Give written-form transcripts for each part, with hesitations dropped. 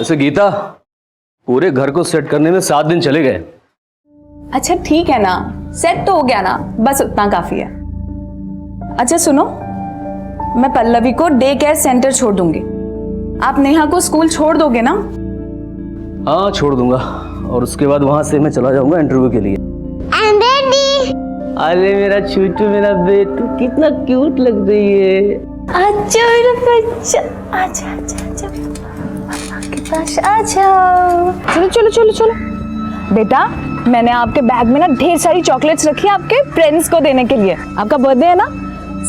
से गीता, पूरे घर को सेट करने में 7 दिन चले गए। अच्छा ठीक है ना, सेट तो हो गया ना, बस उतना काफी है। अच्छा सुनो, मैं पल्लवी को डे केयर सेंटर छोड़ दूंगी, आप नेहा को स्कूल छोड़ दोगे ना? हाँ छोड़ दूंगा, और उसके बाद वहां से मैं चला जाऊंगा इंटरव्यू के लिए। अरे मेरा छूटू, मेरा बेटू, कितना क्यूट लग रही है। अच्छा मेरा बच्चा, आजा आजा आजा पापा के पास आ जाओ। चलो चलो चलो चलो बेटा, मैंने आपके बैग में ना ढेर सारी चॉकलेट्स रखी है आपके फ्रेंड्स को देने के लिए। आपका बर्थडे है ना,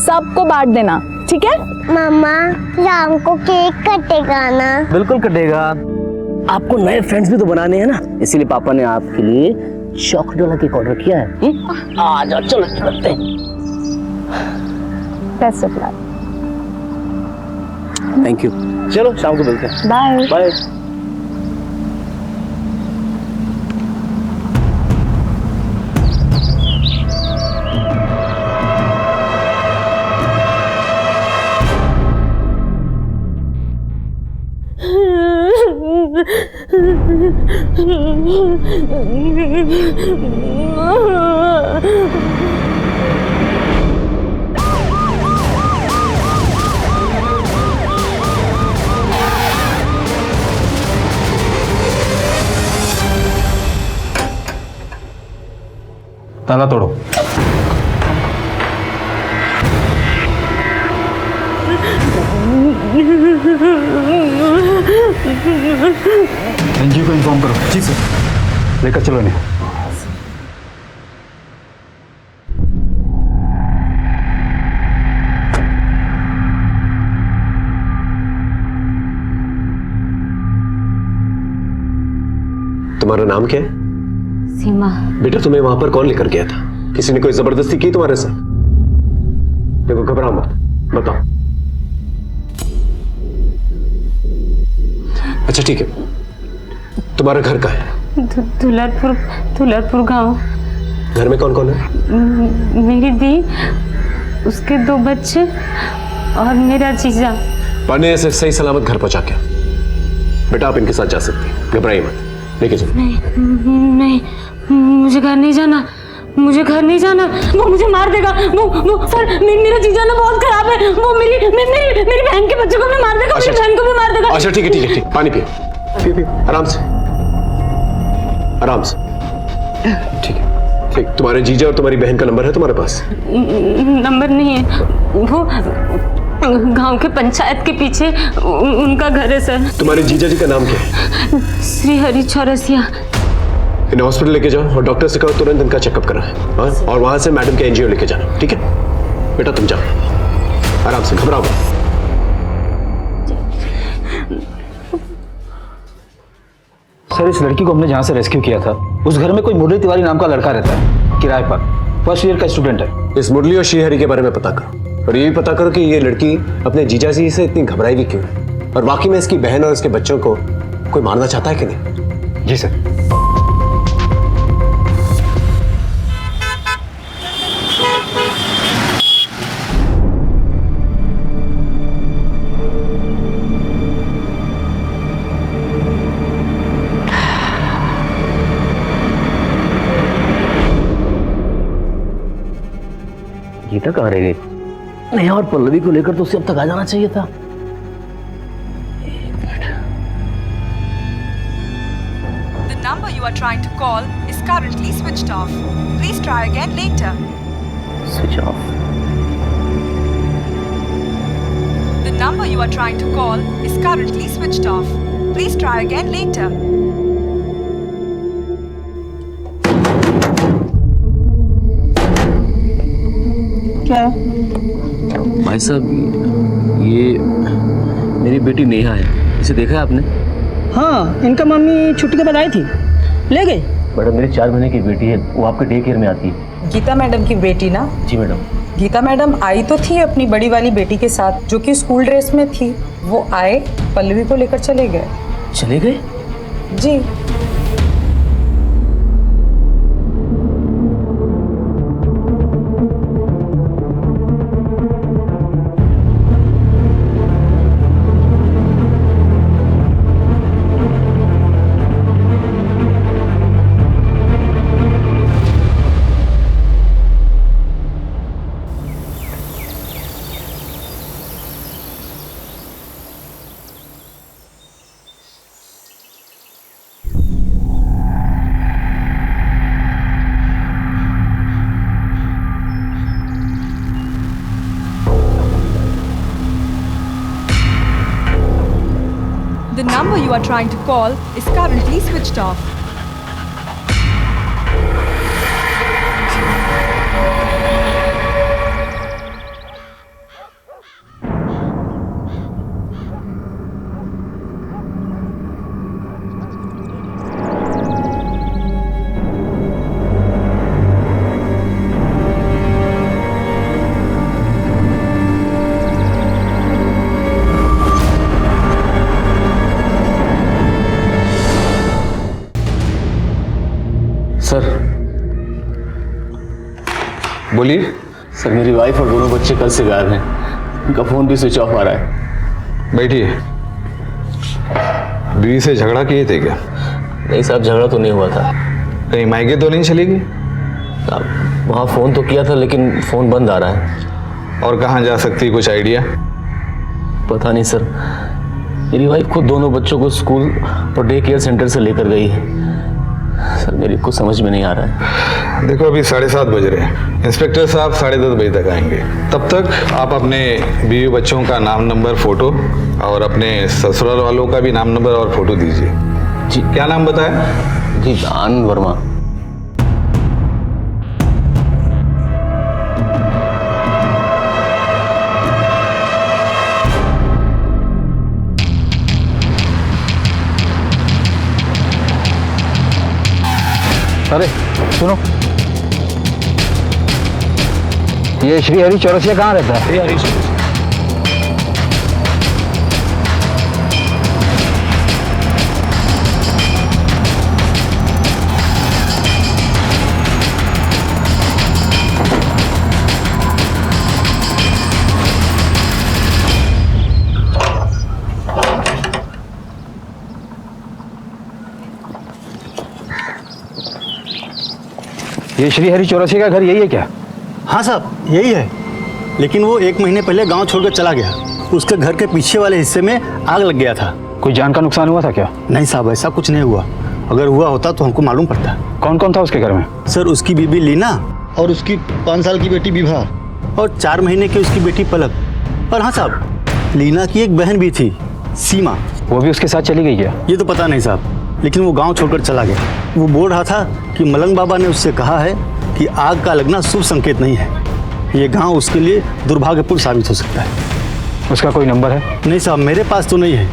सबको बांट देना, ठीक है? मम्मा शाम को केक कटेगा ना? बिल्कुल कटेगा, आपको नए फ्रेंड्स भी तो बनाने हैं ना, इसीलिए पापा ने आपके लिए चॉकलेट वाला केक ऑर्डर किया है। आ जाओ, चलो चलते हैं। Best of luck. Thank you, चलो शाम को मिलते हैं। Bye bye. ताला तोड़ो। एनजीओ को इन्फॉर्म करो। जी सर। लेकर चलो इन्हें। तुम्हारा नाम क्या है? सीमा। बेटा तुम्हें वहां पर कौन लेकर गया था? किसी ने कोई जबरदस्ती की तुम्हारे साथ? देखो घबराओ मत, बताओ। अच्छा ठीक है, तुम्हारा घर कहाँ है? दुलारपुर गांव। घर में कौन कौन है? मेरी दी, उसके 2 बच्चे और मेरा जीजा। पांडे से सही सलामत घर पहुंचा के। बेटा आप इनके साथ जा सकते हैं, घबराइए मत, लेके चलो। नहीं, मुझे घर नहीं जाना, मुझे घर नहीं जाना, वो मुझे मार देगा। वो सर, मेरा जीजा ना बहुत खराब है, वो मेरी बहन के बच्चों को भी मार देगा, मेरी बहन को भी मार देगा। अच्छा ठीक है, ठीक, पानी पिए, आराम से, आराम से। ठीक है, ठीक। तुम्हारे जीजा और तुम्हारी बहन का नंबर है तुम्हारे पास? नंबर नहीं है, वो गांव के पंचायत के पीछे उनका घर है सर। तुम्हारे जीजा जी का नाम क्या है? श्री हरि चौरसिया। इन्हें हॉस्पिटल लेके जाओ और डॉक्टर से कहो तुरंत इनका चेकअप कराएं, और वहां से मैडम के एनजीओ लेके जाना, ठीक है? बेटा तुम जाओ, आराम से, घबराओ मत। सर इस लड़की को हमने जहाँ से रेस्क्यू किया था, उस घर में कोई मुरली तिवारी नाम का लड़का रहता है, किराए पर, फर्स्ट ईयर का स्टूडेंट है। इस मुरली और श्रीहरि के बारे में पता करो, और ये भी पता करो कि ये लड़की अपने जीजा जी से इतनी घबराई भी क्यों है, और वाकई में इसकी बहन और इसके बच्चों को कोई मारना चाहता है कि नहीं। जी सर। गीता कहाँ रह गई? नेहा और पल्लवी को लेकर तो उसे अब तक आ जाना चाहिए था। The number you are trying to call is currently switched off. Please try again later. Switch off. The number you are trying to call is currently switched off. Please try again later. क्या? भाई साहब, ये मेरी बेटी नेहा है, इसे देखा है आपने? हाँ, इनका मम्मी छुट्टी के बाद आई थी, ले गए। मैडम मेरी 4 महीने की बेटी है, वो आपके डे केयर में आती है। गीता मैडम की बेटी ना? जी मैडम। गीता मैडम आई तो थी अपनी बड़ी वाली बेटी के साथ, जो कि स्कूल ड्रेस में थी। वो आए, पल्लवी को लेकर चले गए। चले गए? जी। number you are trying to call is currently switched off. Sir बोलिए। सर मेरी वाइफ और दोनों बच्चे कल से गायब हैं। उनका फोन भी स्विच ऑफ आ रहा है। बैठिए। बीवी से झगड़ा किए थे क्या? नहीं साहब, झगड़ा तो नहीं हुआ था। कहीं मायके तो नहीं चली गई? साहब वहाँ फ़ोन तो किया था लेकिन फ़ोन बंद आ रहा है। और कहाँ जा सकती है, कुछ आइडिया? पता नहीं सर, मेरी वाइफ खुद दोनों बच्चों को स्कूल और डे केयर सेंटर से लेकर गई है। सर मेरी कुछ समझ में नहीं आ रहा है। देखो अभी 7:30 बज रहे हैं। इंस्पेक्टर साहब 10:30 बजे तक आएंगे। तब तक आप अपने बीवी बच्चों का नाम, नंबर, फोटो और अपने ससुराल वालों का भी नाम, नंबर और फोटो दीजिए। जी क्या नाम बताया? जी आनंद वर्मा। अरे सुनो, ये श्री हरि चौरसिया कहाँ रहता है? ये श्री हरि चौरसिया का घर यही है क्या? हाँ साहब यही है, लेकिन वो 1 महीने पहले गांव छोड़कर चला गया। उसके घर के पीछे वाले हिस्से में आग लग गया था। कोई जान का नुकसान हुआ था क्या? नहीं साहब, ऐसा कुछ नहीं हुआ। अगर हुआ होता तो हमको मालूम पड़ता। कौन कौन था उसके घर में? सर उसकी बीबी लीना और उसकी 5 साल की बेटी विभा और 4 महीने की उसकी बेटी पलक। और हाँ साहब, लीना की एक बहन भी थी, सीमा। वो भी उसके साथ चली गई क्या? ये तो पता नहीं साहब, लेकिन वो गांव छोड़कर चला गया। वो बोल रहा था कि मलंग बाबा ने उससे कहा है कि आग का लगना शुभ संकेत नहीं है। ये गांव उसके लिए दुर्भाग्यपूर्ण साबित हो सकता है। उसका कोई नंबर है? नहीं साहब, मेरे पास तो नहीं है,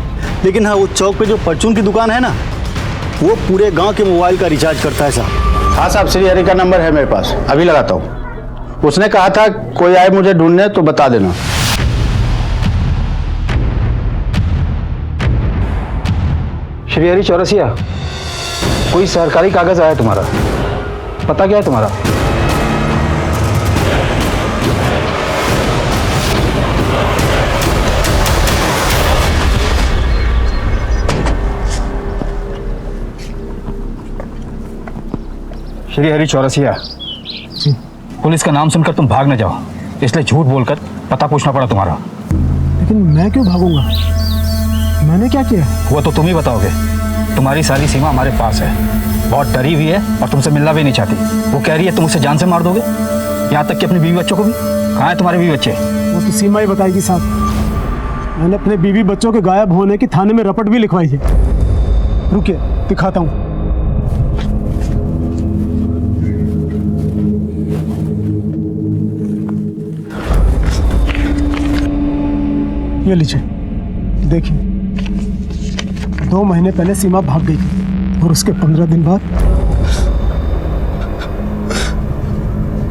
लेकिन हाँ वो चौक पे जो परचून की दुकान है ना, वो पूरे गांव के मोबाइल का रिचार्ज करता है साहब। हाँ साहब, श्री हरि का नंबर है मेरे पास, अभी लगाता हूँ। उसने कहा था कोई आए मुझे ढूंढने तो बता देना। श्री हरि चौरसिया, कोई सरकारी कागज आया तुम्हारा? पता क्या है तुम्हारा? श्री हरि चौरसिया, पुलिस का नाम सुनकर तुम भाग न जाओ, इसलिए झूठ बोलकर पता पूछना पड़ा तुम्हारा। लेकिन मैं क्यों भागूंगा? मैंने क्या किया? वो तो तुम ही बताओगे। तुम्हारी सारी सीमा हमारे पास है, बहुत डरी हुई है और तुमसे मिलना भी नहीं चाहती। वो कह रही है तुम उसे जान से मार दोगे, यहाँ तक कि अपने बीवी बच्चों को भी। कहाँ है तुम्हारे बीवी बच्चे? वो तो सीमा ही बताएगी साहब। मैंने अपने बीवी बच्चों के गायब होने की थाने में रपट भी लिखवाई है। रुकिए दिखाता हूँ। ये लीजिए, देखिए 2 महीने पहले सीमा भाग गई थी और उसके 15 दिन बाद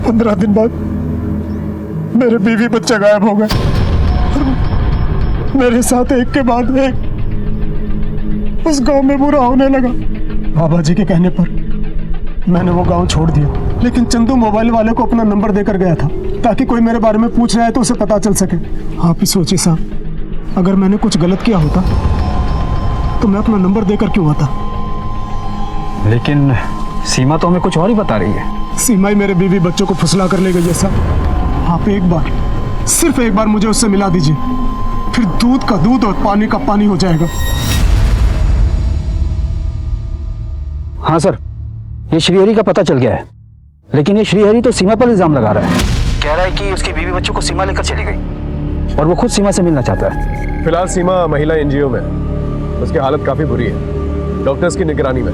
15 दिन बाद मेरे बीवी बच्चे गायब हो गए। मेरे साथ एक के बाद एक उस गांव में बुरा होने लगा। बाबा जी के कहने पर मैंने वो गांव छोड़ दिया, लेकिन चंदू मोबाइल वाले को अपना नंबर देकर गया था ताकि कोई मेरे बारे में पूछ रहा है तो उसे पता चल सके। आप ही सोचिए साहब, अगर मैंने कुछ गलत किया होता तो मैं अपना नंबर देकर क्यों आता? लेकिन सीमा तो हमें कुछ और ही बता रही है। सीमा ही मेरे बीवी बच्चों को फुसला कर ले गई है साहब। आप एक बार, सिर्फ एक बार मुझे उससे मिला दीजिए, फिर दूध का दूध और पानी का पानी हो जाएगा। हाँ सर, ये श्रीहरि का पता चल गया है, लेकिन ये श्रीहरि तो सीमा पर इल्जाम लगा रहा है। कह रहा है कि उसकी बीवी बच्चों को सीमा लेकर चली गई और वो खुद सीमा से मिलना चाहता है। फिलहाल सीमा महिला एनजीओ में। उसकी हालत काफी बुरी है, डॉक्टर्स की निगरानी में।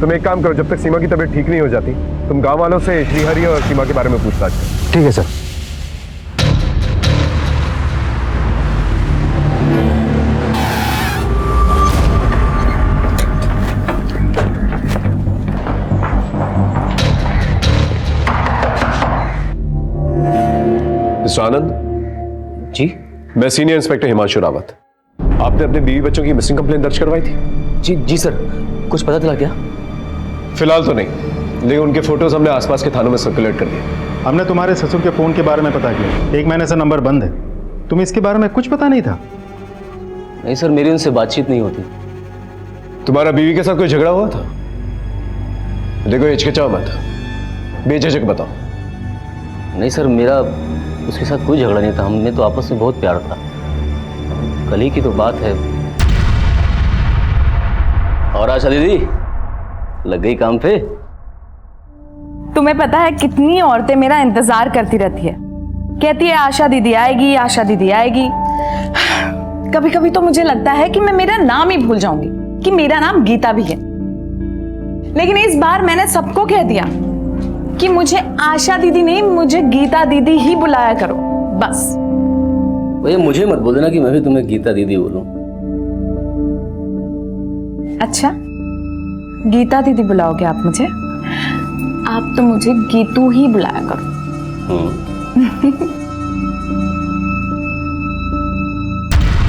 तुम एक काम करो, जब तक सीमा की तबीयत ठीक नहीं हो जाती, तुम गांव वालों से श्रीहरि और सीमा के बारे में पूछताछ करो। ठीक है सर। मिस्टर आनंद जी मैं सीनियर इंस्पेक्टर हिमांशु रावत। आपने अपने बीवी बच्चों की मिसिंग कंप्लेंट दर्ज करवाई थी? जी सर, कुछ पता चला क्या? फिलहाल तो नहीं, लेकिन उनके फोटोज हमने आसपास के थानों में सर्कुलेट कर दिए। हमने तुम्हारे ससुर के फोन के बारे में पता किया, 1 महीने से नंबर बंद है। तुम्हें इसके बारे में कुछ पता नहीं था? नहीं सर, मेरी उनसे बातचीत नहीं होती। तुम्हारा बीवी के साथ कोई झगड़ा हुआ था? देखो हिचकिचाओ मत, बेझिझक बताओ। नहीं सर, मेरा उसके साथ कोई झगड़ा नहीं था, हमने तो आपस में बहुत प्यार था। कल ही की तो बात है। और आशा दीदी लग गई काम पे? तुम्हें पता है कितनी औरतें मेरा इंतजार करती रहती है, कहती है आशा दीदी आएगी, आशा दीदी आएगी। कभी कभी तो मुझे लगता है कि मैं मेरा नाम ही भूल जाऊंगी कि मेरा नाम गीता भी है। लेकिन इस बार मैंने सबको कह दिया कि मुझे आशा दीदी नहीं, मुझे गीता दीदी ही बुलाया करो, बस। भैया मुझे मत बोल देना कि मैं भी तुम्हें गीता दीदी बोलूं। अच्छा, गीता दीदी बुलाओगे आप मुझे? आप तो मुझे गीतू ही बुलाया करो।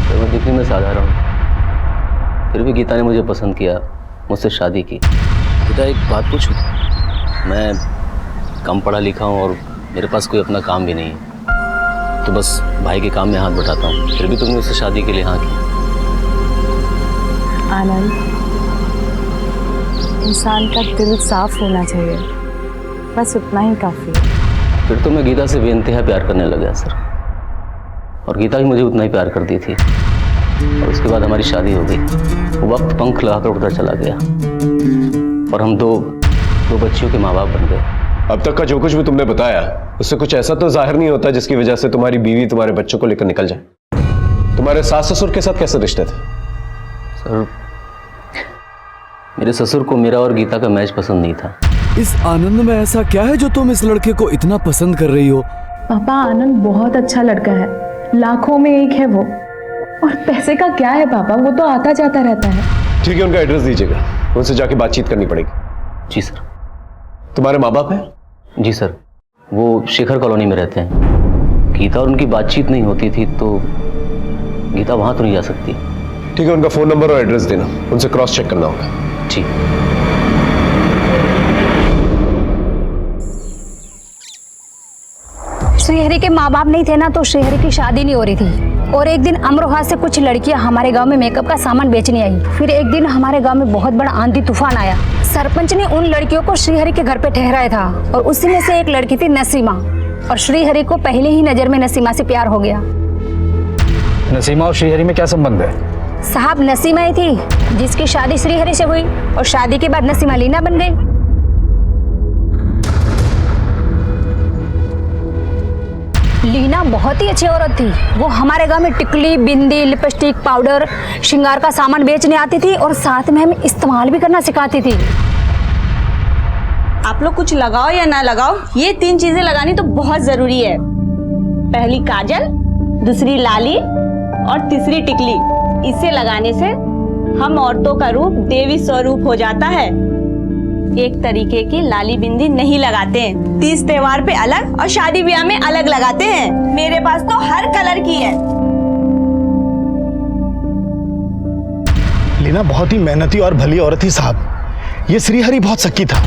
तो मैं दिखने में साधारण हूं, फिर भी गीता ने मुझे पसंद किया, मुझसे शादी की। गीता एक बात पूछूं? मैं कम पढ़ा लिखा हूँ और मेरे पास कोई अपना काम भी नहीं है, तो बस भाई के काम में हाथ बटाता हूँ, फिर भी तुमने उससे शादी के लिए हाँ की। आनंद, इंसान का दिल साफ होना चाहिए, बस उतना ही काफी है। फिर तो मैं गीता से बेइंतहा प्यार करने लगा सर, और गीता भी मुझे उतना ही प्यार करती थी। और उसके बाद हमारी शादी हो गई, वक्त पंख लगाकर उड़ता चला गया और हम दो बच्चियों के माँ बाप बन गए। अब तक का जो कुछ भी तुमने बताया उससे कुछ ऐसा तो जाहिर नहीं होता जिसकी वजह से तुम्हारी बीवी तुम्हारे बच्चों को लेकर निकल जाए। तुम्हारे सास ससुर के साथ कैसे रिश्ते थे? सर, मेरे ससुर को मेरा और गीता का मैच पसंद नहीं था। इस आनंद में ऐसा क्या है जो तुम इस लड़के को इतना पसंद कर रही हो? पापा, आनंद बहुत अच्छा लड़का है, लाखों में एक है वो। और पैसे का क्या है पापा, वो तो आता जाता रहता है। ठीक है, उनका एड्रेस दीजिएगा, उनसे जाके बातचीत करनी पड़ेगी। जी सर। तुम्हारे माँ बाप हैं? जी सर, वो शेखर कॉलोनी में रहते हैं। गीता और उनकी बातचीत नहीं होती थी, तो गीता वहां तो नहीं जा सकती। ठीक है, उनका फोन नंबर और एड्रेस देना, उनसे क्रॉस चेक करना होगा। ठीक। श्रीहरि के माँ बाप नहीं थे ना, तो श्रीहरि की शादी नहीं हो रही थी। और एक दिन अमरोहा से कुछ लड़कियां हमारे गांव में मेकअप का सामान बेचने आई। फिर एक दिन हमारे गांव में बहुत बड़ा आंधी तूफान आया। सरपंच ने उन लड़कियों को श्रीहरि के घर पे ठहराया था, और उसी में से एक लड़की थी नसीमा। और श्रीहरि को पहले ही नजर में नसीमा से प्यार हो गया। नसीमा और श्रीहरि में क्या संबंध है? साहब, नसीमा ही थी जिसकी शादी श्रीहरि से हुई, और शादी के बाद नसीमा लीना बन गई। लीना बहुत ही अच्छी औरत थी। वो हमारे गांव में टिकली, बिंदी, लिपस्टिक, पाउडर, श्रृंगार का सामान बेचने आती थी, और साथ में हमें इस्तेमाल भी करना सिखाती थी। आप लोग कुछ लगाओ या ना लगाओ, ये 3 चीजें लगानी तो बहुत जरूरी है। पहली काजल, दूसरी लाली और तीसरी टिकली। इसे लगाने से हम औरतों का रूप देवी स्वरूप हो जाता है। एक तरीके की लाली बिंदी नहीं लगाते हैं, तीज त्योहार पे अलग और शादी ब्याह में अलग लगाते हैं। मेरे पास तो हर कलर की है। लीना बहुत ही मेहनती और भली औरत थी साहब। ये श्रीहरि बहुत शक्की था।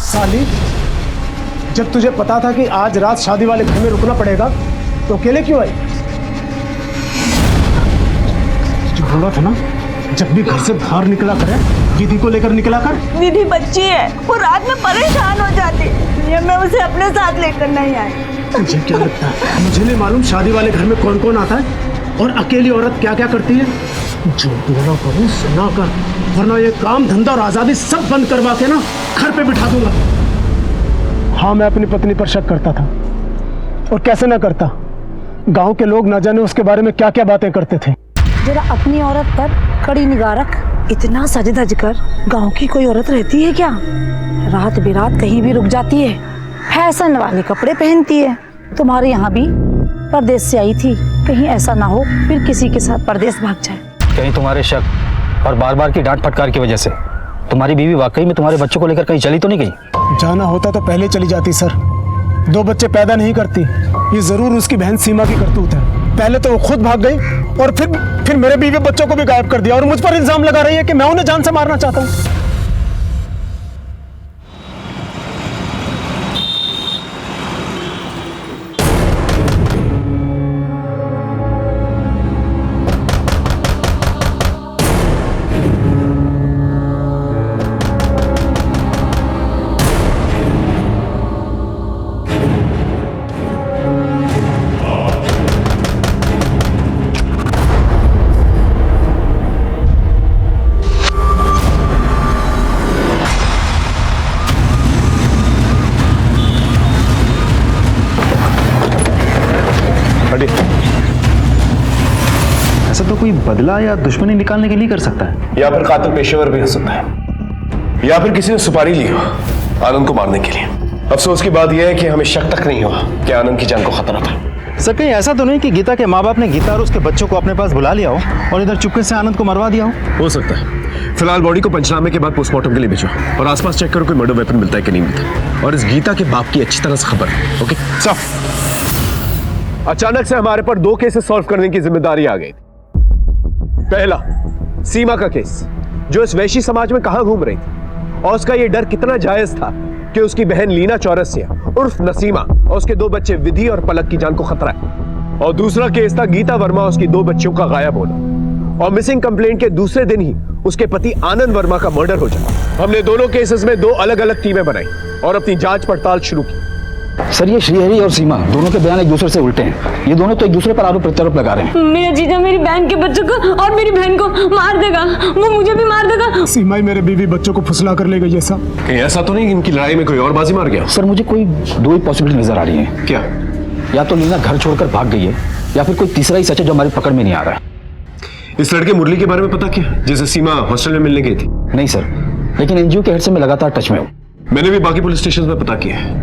साली, जब तुझे पता था कि आज रात शादी वाले घर में रुकना पड़ेगा तो अकेले क्यों आई? जो बोला था ना, जब भी घर से बाहर निकला करे दीदी को लेकर निकला कर। दीदी बच्ची है, वो रात में परेशान हो जाती, ये मैं उसे अपने साथ लेकर नहीं आई। तुझे क्या लगता है मुझे नहीं मालूम शादी वाले घर में कौन कौन आता है और अकेली औरत क्या क्या करती है? जो बोला करूं सुना कर, वरना ये काम धंधा और आजादी सब बंद करवा के ना घर पे बिठा दूंगा। हाँ, मैं अपनी पत्नी पर शक करता था, और कैसे ना करता गांव के लोग ना जाने उसके बारे में क्या क्या बातें करते थे। जरा अपनी औरत पर कड़ी निगाह रख। इतना सज धज कर गांव की कोई औरत रहती है क्या? रात बिरात कहीं भी रुक जाती है, फैशन वाले कपड़े पहनती है। तुम्हारे यहाँ भी परदेश से आई थी, कहीं ऐसा ना हो फिर किसी के साथ परदेश भाग जाए। कहीं तुम्हारे शक और बार बार की डांट फटकार की वजह से तुम्हारी बीवी वाकई में तुम्हारे बच्चों को लेकर कहीं चली तो नहीं गई? जाना होता तो पहले चली जाती सर। 2 बच्चे पैदा नहीं करती, ये जरूर उसकी बहन सीमा की करतूत है। पहले तो वो खुद भाग गई और फिर मेरे बीवी बच्चों को भी गायब कर दिया और मुझ पर इल्जाम लगा रही है कि मैं उन्हें जान से मारना चाहता हूँ। ऐसा तो कोई बदला या दुश्मनी निकालने के लिए कर सकता है, या फिर कातिल पेशेवर भी हो सकता है, या फिर किसी ने सुपारी ली हो आनंद को मारने के लिए। अफसोस की बात यह है कि हमें शक तक नहीं हुआ कि आनंद की जान को खतरा था। सर कहीं ऐसा तो नहीं कि गीता के माँ बाप ने गीता और उसके बच्चों को अपने पास बुला लिया हो और इधर चुपके से आनंद को मरवा दिया हो सकता है। फिलहाल बॉडी को पंचनामे के बाद पोस्टमार्टम के लिए भेजो और आसपास चेक करो कोई मर्डर वेपन मिलता है कि नहीं मिलता। और इस गीता के बाप की अच्छी तरह से खबर है। ओके साफ। अचानक से हमारे पर 2 केसेस सॉल्व करने की जिम्मेदारी आ गई थी। पहला सीमा का केस, जो इस वैशी समाज में कहां घूम रही थी और उसका यह डर कितना जायज था कि उसकी बहन लीना चौरसिया उर्फ नसीमा और उसके 2 बच्चे विधि और पलक की जान को खतरा है। और दूसरा केस था गीता वर्मा और उसकी 2 बच्चियों का गायब होना और मिसिंग कंप्लेंट के दूसरे दिन ही उसके पति आनंद वर्मा का मर्डर हो जाए। हमने दोनों केसेस में 2 अलग अलग टीमें बनाई और अपनी जांच पड़ताल शुरू की। सर ये श्रीहरि और सीमा दोनों के बयान एक दूसरे से उल्टे हैं। ये दोनों तो एक दूसरे पर आरोप प्रत्यारोप लगा रहे हैं। मेरा जीजा मेरी बहन के बच्चों को और मेरी बहन को मार देगा, वो मुझे भी मार देगा। सीमा ही मेरे बीवी बच्चों को फुसला कर ले गई। ऐसा कहीं ऐसा तो नहीं कि इनकी लड़ाई में कोई और बाजी मार गया? सर मुझे कोई 2 ही पॉसिबिलिटी नजर आ रही है। क्या? या तो लीना घर छोड़कर भाग गई है या फिर कोई तीसरा ही सच है जो हमारी पकड़ में नहीं आ रहा है। इस लड़के मुरली के बारे में पता क्या, जिसे सीमा हॉस्टल में मिलने गई थी? नहीं सर, लेकिन एनजीओ के हेड से मैं लगातार टच में हूँ। मैंने भी बाकी पुलिस स्टेशन में पता किया है।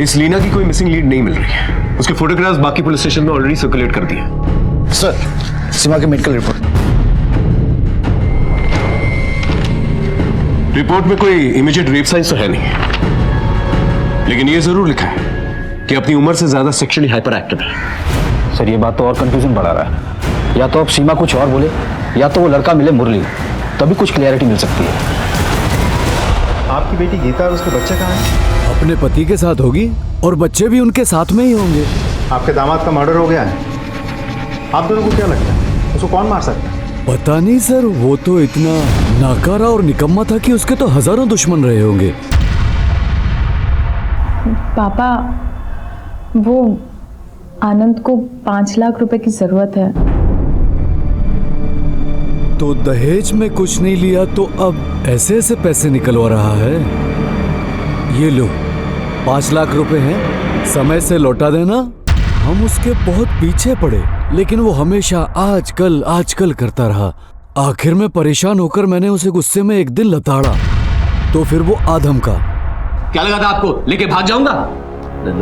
इस लीना की कोई मिसिंग लीड नहीं मिल रही है। उसके फोटोग्राफ्स बाकी पुलिस स्टेशन में ऑलरेडी सर्कुलेट कर दिए। सर सीमा की मेडिकल रिपोर्ट में कोई इमीडिएट रेप साइंस तो है नहीं, लेकिन ये जरूर लिखा है कि अपनी उम्र से ज्यादा सेक्सुअली हाइपर एक्टिव है। सर ये बात तो और कंफ्यूजन बढ़ा रहा है। या तो अब सीमा कुछ और बोले या तो वो लड़का मिले मुरली, तभी कुछ क्लियरिटी मिल सकती है। आपकी बेटी गीता और उसके बच्चे कहाँ हैं? अपने पति के साथ होगी और बच्चे भी उनके साथ में ही होंगे। आपके दामाद का मर्डर हो गया है। आप दोनों को क्या लगता है उसको कौन मार सकता है? पता नहीं सर, वो तो इतना नाकारा और निकम्मा था कि उसके तो हजारों दुश्मन रहे होंगे। पापा वो आनंद को 5 लाख रुपए की जरूरत है। तो दहेज में कुछ नहीं लिया तो अब ऐसे ऐसे पैसे निकलवा रहा है। ये लो 5 लाख रुपए हैं, समय से लौटा देना। हम उसके बहुत पीछे पड़े लेकिन वो हमेशा आजकल करता रहा। आखिर में परेशान होकर मैंने उसे गुस्से में एक दिन लताड़ा तो फिर वो आधम का। क्या लगा था आपको लेके भाग जाऊंगा?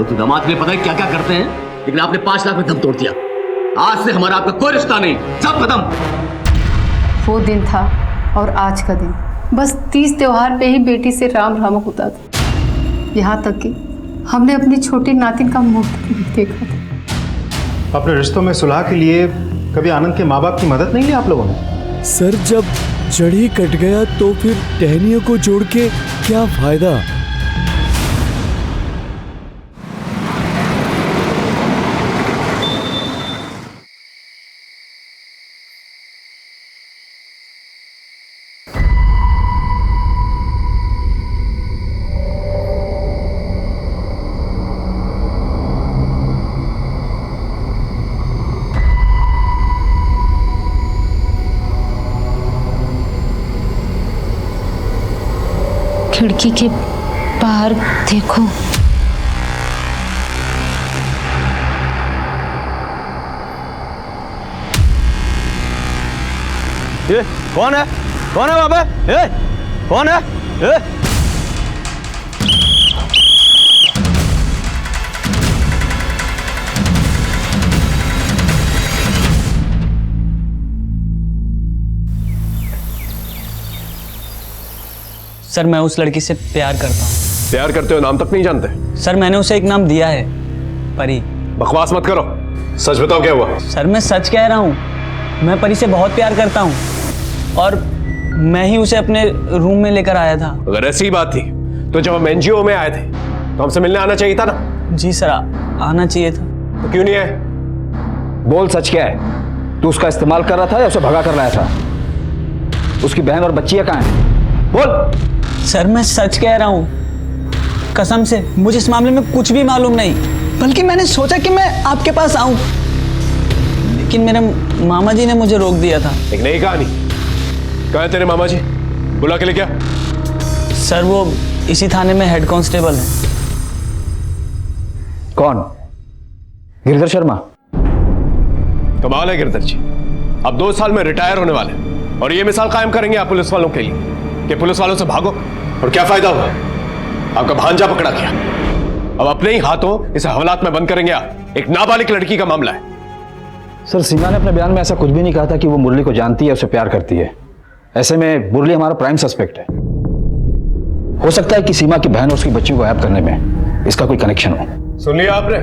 तो दामाद ने पता है क्या क्या करते हैं, लेकिन आपने 5 लाख में दम तोड़ दिया। आज से हमारा आपका कोई रिश्ता नहीं, सब खत्म। वो दिन था और आज का दिन बस 30 त्योहार पे ही बेटी से राम राम होता था। यहाँ तक कि हमने अपनी छोटी नातिन का मुंह नहीं देखा था। अपने रिश्तों में सुलह के लिए कभी आनंद के माँ बाप की मदद नहीं ली आप लोगों ने? सर जब चढ़ी कट गया तो फिर टहनियों को जोड़ के क्या फायदा। खिड़की के बाहर देखो। ये कौन है? कौन है वहां पे? ए, कौन है? ए? सर मैं उस लड़की से प्यार करता हूँ। प्यार करते हो? नाम तक नहीं जानते? सर मैंने उसे एक नाम दिया है, परी। बकवास मत करो, सच बताओ क्या हुआ? सर मैं सच कह रहा हूँ, मैं परी से बहुत प्यार करता हूँ और मैं ही उसे अपने रूम में लेकर आया था। अगर ऐसी बात थी तो जब हम एनजीओ में आए थे तो हमसे मिलने आना चाहिए था ना? जी सर, आना चाहिए था। तो क्यों नहीं आए? बोल, सच क्या है? तू उसका इस्तेमाल कर रहा था या उसे भगा कर लाया था? उसकी बहन और बच्चियां कहाँ हैं? बोल। सर मैं सच कह रहा हूँ, कसम से मुझे इस मामले में कुछ भी मालूम नहीं, बल्कि मैंने सोचा कि मैं आपके पास आऊं, लेकिन मेरे मामा जी ने मुझे रोक दिया था। एक नई कहानी। कहाँ है तेरे मामा जी? बुला के ले क्या? सर वो इसी थाने में हेड कांस्टेबल है। कौन? गिरधर शर्मा? कमाल है गिरधर जी, अब 2 साल में रिटायर होने वाले और ये मिसाल कायम करेंगे आप पुलिस वालों के लिए कि पुलिस वालों से भागो और क्या फायदा हुआ? आपका भांजा पकड़ा गया, अब अपने ही हाथों इसे हवालात में बंद करेंगे आप। एक नाबालिग लड़की का मामला है। सर सीमा ने अपने बयान में ऐसा कुछ भी नहीं कहा था कि वो मुरली को जानती है, उसे प्यार करती है। ऐसे में मुरली हमारा प्राइम सस्पेक्ट है। हो सकता है कि सीमा की बहन और उसकी बच्चियों को गायब करने में इसका कोई कनेक्शन हो। सुन लिया आपने?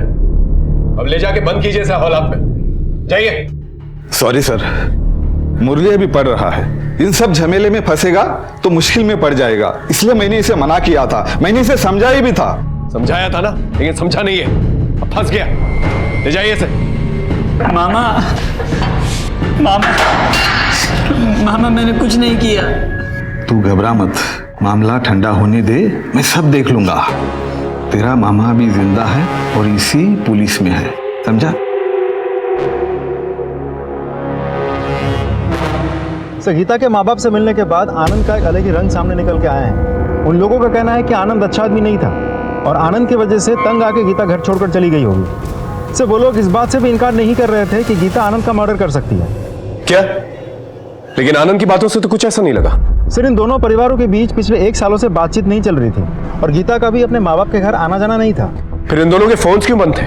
अब ले जाके बंद कीजिए इसे हवालात में, जाइए। सॉरी सर, मुरली अभी पढ़ रहा है, इन सब झमेले में फंसेगा तो मुश्किल में पड़ जाएगा, इसलिए मैंने इसे मना किया था, मैंने इसे समझाया भी था। समझाया था ना, लेकिन समझा नहीं है, अब फंस गया। ले जाइए इसे। मामा, मामा, मामा मैंने कुछ नहीं किया। तू घबरा मत, मामला ठंडा होने दे, मैं सब देख लूंगा। तेरा मामा अभी जिंदा है और इसी पुलिस में है, समझा? गीता के माँ बाप से मिलने के बाद आनंद का एक अलग ही रंग सामने निकल के आया है। उन लोगों का कहना है कि आनंद अच्छा आदमी नहीं था और आनंद की वजह से तंग आके गीता घर छोड़कर चली गई होगी। से वो लोग इस बात से भी इनकार नहीं कर रहे थे कि गीता आनंद का मर्डर कर सकती है। क्या? लेकिन आनंद की बातों से तो कुछ ऐसा नहीं लगा। सर इन दोनों परिवारों के बीच पिछले 1 सालों से बातचीत नहीं चल रही थी और गीता का भी अपने माँ बाप के घर आना जाना नहीं था। फिर इन दोनों के फोन्स क्यों बंद थे?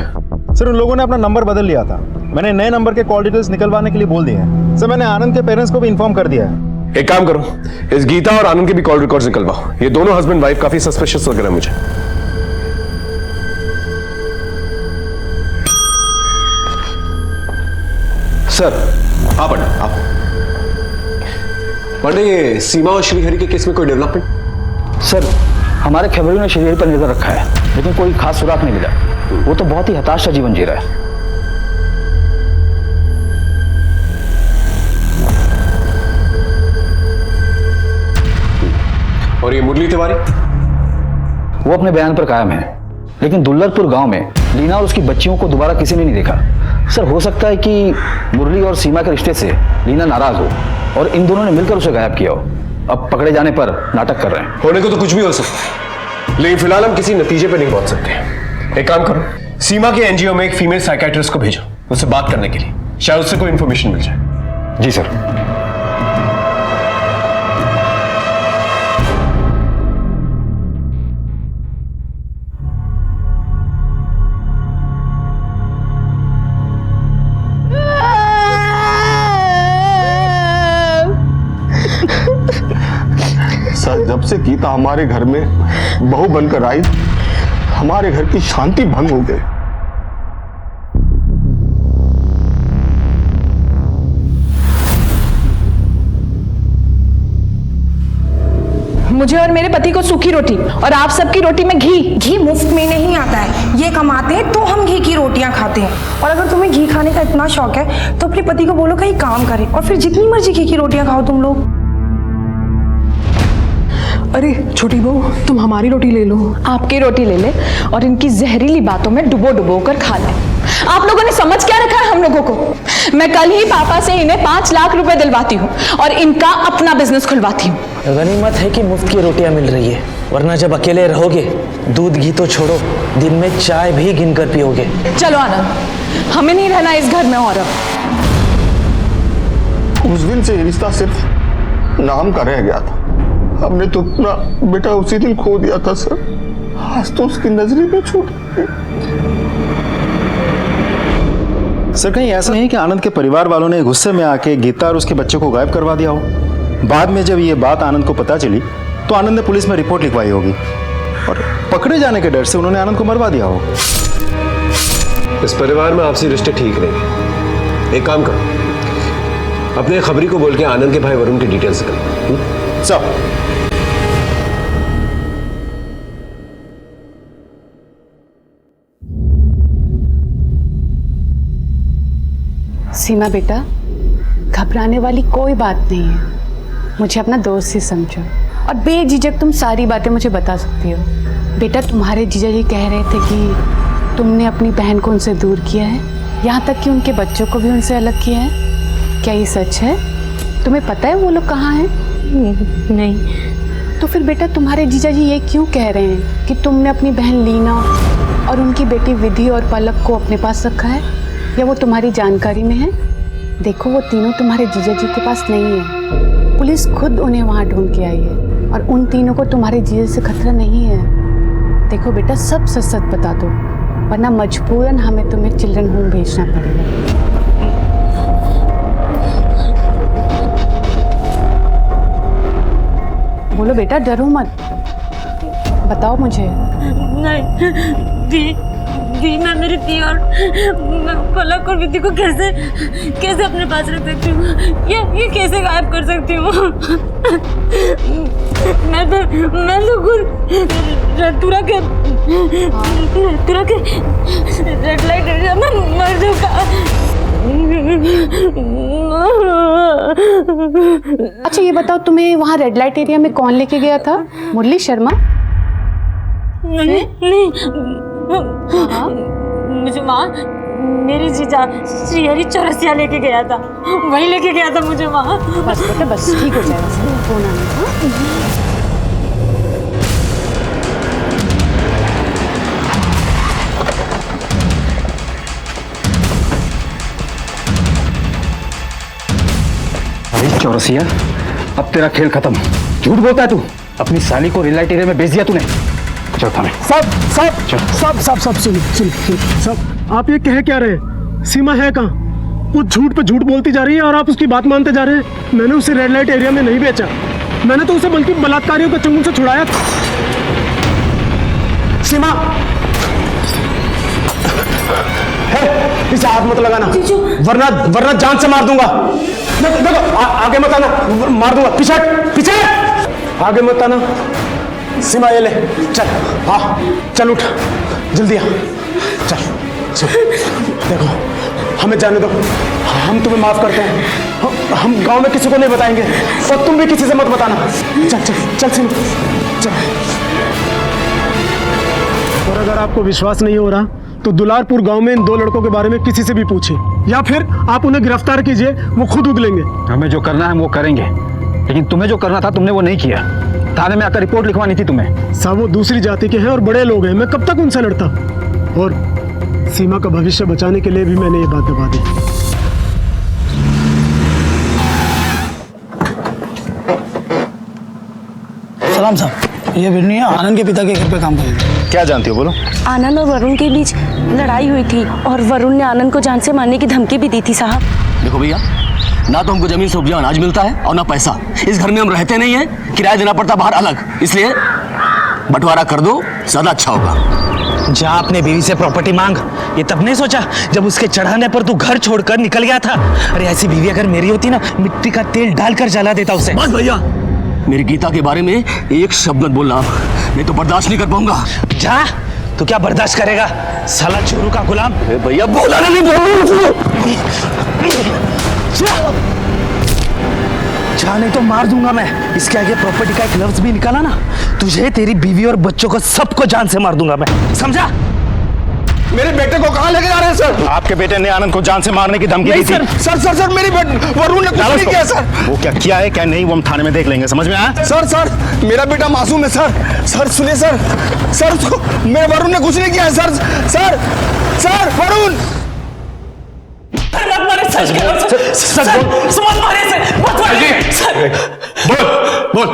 सर उन लोगों ने अपना नंबर बदल लिया था, मैंने नए नंबर के कॉल डिटेल्स निकलवाने के लिए बोल दिए हैं। सर मैंने आनंद के पेरेंट्स को भी इन्फॉर्म कर दिया है। एक काम करो, इस गीता और आनंद के भी कॉल रिकॉर्ड्स निकलवाओ, ये दोनों हस्बैंड वाइफ काफी सस्पिशियस लग रहे हैं मुझे। सर आप आप पंडे, ये सीमा और श्रीहरि के केस में कोई डेवलपमेंट? सर हमारे खबरों ने श्रीहरि पर नजर रखा है, लेकिन कोई खास सुराग नहीं मिला। वो तो बहुत ही हताश सा जीवन जी रहा है। और ये मुरली तिवारी? वो अपने बयान पर कायम है, लेकिन दुल्लरपुर गांव में लीना और उसकी बच्चियों को दोबारा किसी ने नहीं देखा। सर हो सकता है कि मुरली और सीमा के रिश्ते से लीना नाराज हो और इन दोनों ने मिलकर उसे गायब किया हो। अब पकड़े जाने पर नाटक कर रहे हैं। होने को तो कुछ भी हो सकता है, लेकिन फिलहाल हम किसी नतीजे पर नहीं पहुंच सकते। एक काम करो, सीमा के एनजीओ में एक फीमेल साइकियाट्रिस्ट को भेजो उससे बात करने के लिए, शायद उससे कोई इंफॉर्मेशन मिल जाए। जी सर। सर जब से गीता हमारे घर में बहू बनकर आई, हमारे घर की शांति भंग हो गई। मुझे और मेरे पति को सूखी रोटी और आप सबकी रोटी में घी। घी मुफ्त में नहीं आता है, ये कमाते हैं तो हम घी की रोटियां खाते हैं। और अगर तुम्हें घी खाने का इतना शौक है तो अपने पति को बोलो कहीं काम करे और फिर जितनी मर्जी घी की रोटियां खाओ तुम लोग। अरे छोटी बहू, तुम हमारी रोटी ले लो। आपकी रोटी ले ले और इनकी जहरीली बातों में डुबो डुबो कर खा ले। आप लोगों ने समझ क्या रखा है हम लोगों को? मैं कल ही पापा से इन्हें 5 लाख रुपए दिलवाती हूँ और इनका अपना बिजनेस खुलवाती हूँ। गनीमत है कि मुफ्त की रोटियां मिल रही है, वरना जब अकेले रहोगे दूध घी तो छोड़ो, दिन में चाय भी गिनकर पियोगे। चलो आनंद, हमें नहीं रहना इस घर में और अब। उस दिन से ये रिश्ता सिर्फ नाम का रह गया था। हमने तो अपना बेटा उसी दिन खो दिया था सर। आज तो उसकी नजरें भी छूट गई। सर कहीं ऐसा नहीं कि आनंद के परिवार वालों ने गुस्से में आके गीता और उसके बच्चे को गायब करवा दिया हो? बाद में जब ये बात आनंद को पता चली तो आनंद ने पुलिस में रिपोर्ट लिखवाई होगी और पकड़े जाने के डर से उन्होंने आनंद को मरवा दिया हो। इस परिवार में आपसी रिश्ते ठीक नहीं। एक काम करो, अपने खबरी को बोल के आनंद के भाई वरुण की डिटेल्स निकल। सब सीमा बेटा, घबराने वाली कोई बात नहीं है। मुझे अपना दोस्त ही समझो और बेझिझक तुम सारी बातें मुझे बता सकती हो। बेटा, तुम्हारे जीजा जी कह रहे थे कि तुमने अपनी बहन को उनसे दूर किया है, यहाँ तक कि उनके बच्चों को भी उनसे अलग किया है। क्या ये सच है? तुम्हें पता है वो लोग कहाँ हैं? नहीं। तो फिर बेटा तुम्हारे जीजा जी ये क्यों कह रहे हैं कि तुमने अपनी बहन लीना और उनकी बेटी विधि और पलक को अपने पास रखा है, या वो तुम्हारी जानकारी में है? देखो, वो तीनों तुम्हारे जीजा जी के पास नहीं है। पुलिस खुद उन्हें वहाँ ढूंढ के आई है और उन तीनों को तुम्हारे जीजा से खतरा नहीं है। देखो बेटा, सब सच सच बता दो, वरना मजबूरन हमें तुम्हें चिल्ड्रन होम भेजना पड़ेगा। बोलो बेटा, डरो मत, बताओ मुझे। नहीं दी, मैं मेरी दी और मैं पलक और विधि को कैसे अपने पास रख सकती हूँ? ये कैसे गायब कर सकती हूँ? मैं तो खुद तुरा के रेड लाइट एरिया में मर चुका। अच्छा ये बताओ, तुम्हें वहाँ रेड लाइट एरिया में कौन लेके गया था? मुरली शर्मा? नहीं। मुझे वहाँ मेरी जीजा श्रीहरी चौरसिया लेके गया था, वही लेके गया था मुझे वहाँ। बस बेटा बस, ठीक हो जाएगा, फोन आने। चौरसिया, अब तेरा खेल खत्म। झूठ बोलता है तू। अपनी साली को रेड लाइट एरिया में भेज दिया तूने। चल थाने। सब सुनिए सब, आप ये कह क्या रहे हैं? सीमा है कहाँ? वो झूठ पे झूठ बोलती जा रही है और आप उसकी बात मानते जा रहे हैं। मैंने उसे रेड लाइट एरिया में नहीं बेचा, मैंने तो उसे बल्कि बलात्कारियों के चंगुल से छुड़ाया। सीमा, इसे हाथ मत लगाना, वरना जान से मार दूंगा। देखो, आगे मत आना, मार दूंगा। पीछे आगे मत आना। सीमा ये ले, चल। हाँ चल, उठ जल्दी आ, चल। देखो, हमें जाने दो, हम तुम्हें माफ करते हैं। हम गांव में किसी को नहीं बताएंगे और तुम भी किसी से मत बताना। चल सीमा, चल। और अगर आपको विश्वास नहीं हो रहा तो दुलारपुर गांव में इन दो लड़कों के बारे में किसी से भी पूछिए, या फिर आप उन्हें गिरफ्तार कीजिए, वो खुद उगलेंगे। हमें जो करना है वो करेंगे, लेकिन तुम्हें जो करना था तुमने वो नहीं किया। थाने में आकर रिपोर्ट लिखवानी थी तुम्हें। साहब, वो दूसरी जाति के हैं और बड़े लोग हैं, मैं कब तक उनसे लड़ता? और सीमा का भविष्य बचाने के लिए भी मैंने ये बात दबा दी। सलाम साहब, ये बिरनिया आनंद के पिता के घर पे काम करेगी। क्या जानती हो, बोलो। आनंद और वरुण के बीच लड़ाई हुई थी और वरुण ने आनंद को जान से मारने की धमकी भी दी थी साहब। देखो भैया, ना तो हमको जमीन से उपजा अनाज मिलता है और ना पैसा। इस घर में हम रहते नहीं हैं, किराया देना पड़ता बाहर अलग, इसलिए बंटवारा कर दो, ज्यादा अच्छा होगा। जा अपने बीवी से प्रॉपर्टी मांग। ये तब नहीं सोचा जब उसके चढ़ाने पर तू घर छोड़कर निकल गया था? अरे ऐसी बीवी अगर मेरी होती ना, मिट्टी का तेल डालकर जला देता उसे। बस भैया, मेरी गीता के बारे में एक शब्द मत बोलना, नहीं तो बर्दाश्त नहीं कर पाऊंगा। जा, तू क्या बर्दाश्त करेगा, साला चोरू का गुलाम। भैया बोला नहीं, जा नहीं तो मार दूंगा मैं। इसके आगे प्रॉपर्टी का एक लफ्ज भी निकाला ना, तुझे, तेरी बीवी और बच्चों को सबको जान से मार दूंगा मैं, समझा? मेरे बेटे को कहाँ लेके जा रहे हैं सर? आपके बेटे ने आनंद को जान से मारने की धमकी दी थी। सर मेरी वरुण ने कुछ नहीं किया सर। वो क्या किया है क्या नहीं वो हम थाने में देख लेंगे, समझ में आया? सर मेरा बेटा मासूम है सर। सुनिए सर उसको मेरे वरुण ने कुछ नहीं किया है सर। वरुण सच बोल, सच बोल। मत मारिए सर, मत मारिए सर। बोल।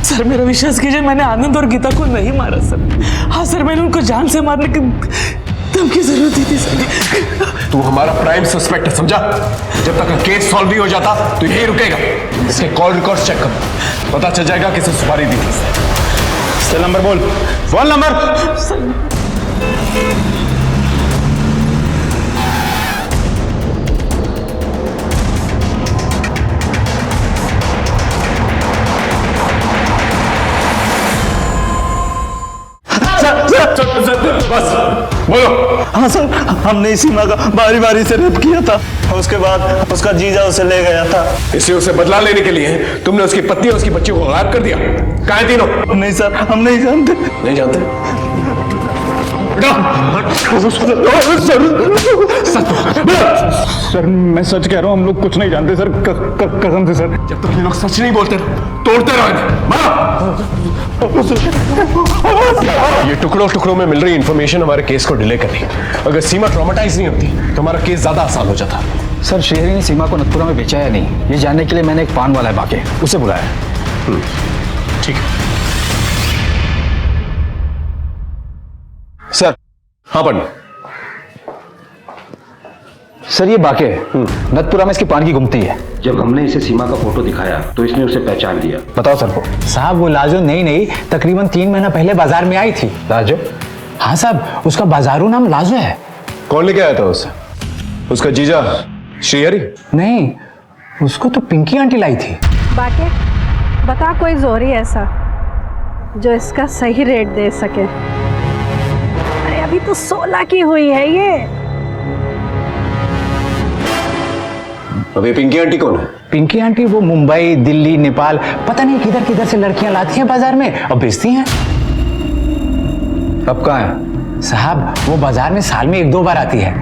सर मेरा विश्वास कीजिए, मैंने आनंद और गीता को नहीं मारा सर। हाँ सर, मैंने उनको जान से मारने की धमकी जरूर दी थी सर। तू हमारा प्राइम सस्पेक्ट है, समझा? जब तक केस सॉल्व नहीं हो जाता तो यही रुकेगा। इसके कॉल रिकॉर्ड्स चेक कर, पता चल जाएगा किसे सुपारी दी थी। सेल नंबर बोल नंबर। बस बोलो। हाँ सर, हमने सीमा का बारी बारी से रेप किया था, उसके बाद उसका जीजा उसे ले गया था। इससे उसे बदला लेने के लिए तुमने उसकी पत्नी और उसकी बच्ची को गायब कर दिया। कहाँ है तीनों? नहीं सर, हम नहीं जानते। नहीं जानते? सर मैं सच कह रहा हूँ, हम लोग कुछ नहीं जानते सर, कसम से सर। जब तक ये लोग सच नहीं बोलते तोड़ते रहो। ये टुकड़ों टुकड़ों में मिल रही इंफॉर्मेशन हमारे केस को डिले कर रही। अगर सीमा ट्रॉमेटाइज नहीं होती तो हमारा केस ज्यादा आसान हो जाता। सर श्रीहरि ने सीमा को नथपुरा में बेचा या नहीं, ये जानने के लिए मैंने एक पान वाला है बाके, उसे बुलाया। ठीक है सर। हाँ पंडित। सर ये बाके नथपुरा में इसकी पान की गुमती है। जब हमने इसे सीमा का फोटो दिखाया तो इसने उसे पहचान लिया। बताओ सर को। साहब वो लाजो नहीं तकरीबन 3 महीना पहले बाजार में आई थी। लाजो? हाँ साहब, उसका बाजारू नाम लाजो है। कौन लेके आया था उसे? उसका जीजा श्रीहरि? नहीं, उसको तो पिंकी आंटी लाई थी। बाके बता कोई जोरी ऐसा जो इसका सही रेट दे सके। अरे अभी तो 16 की हुई है ये। अबे पिंकी आंटी कौन है? पिंकी आंटी वो मुंबई, दिल्ली, नेपाल, पता नहीं किधर किधर से लड़कियां लाती हैं बाजार में और बेचती हैं। अब कहाँ है? साहब वो बाजार में साल में 1-2 बार आती है।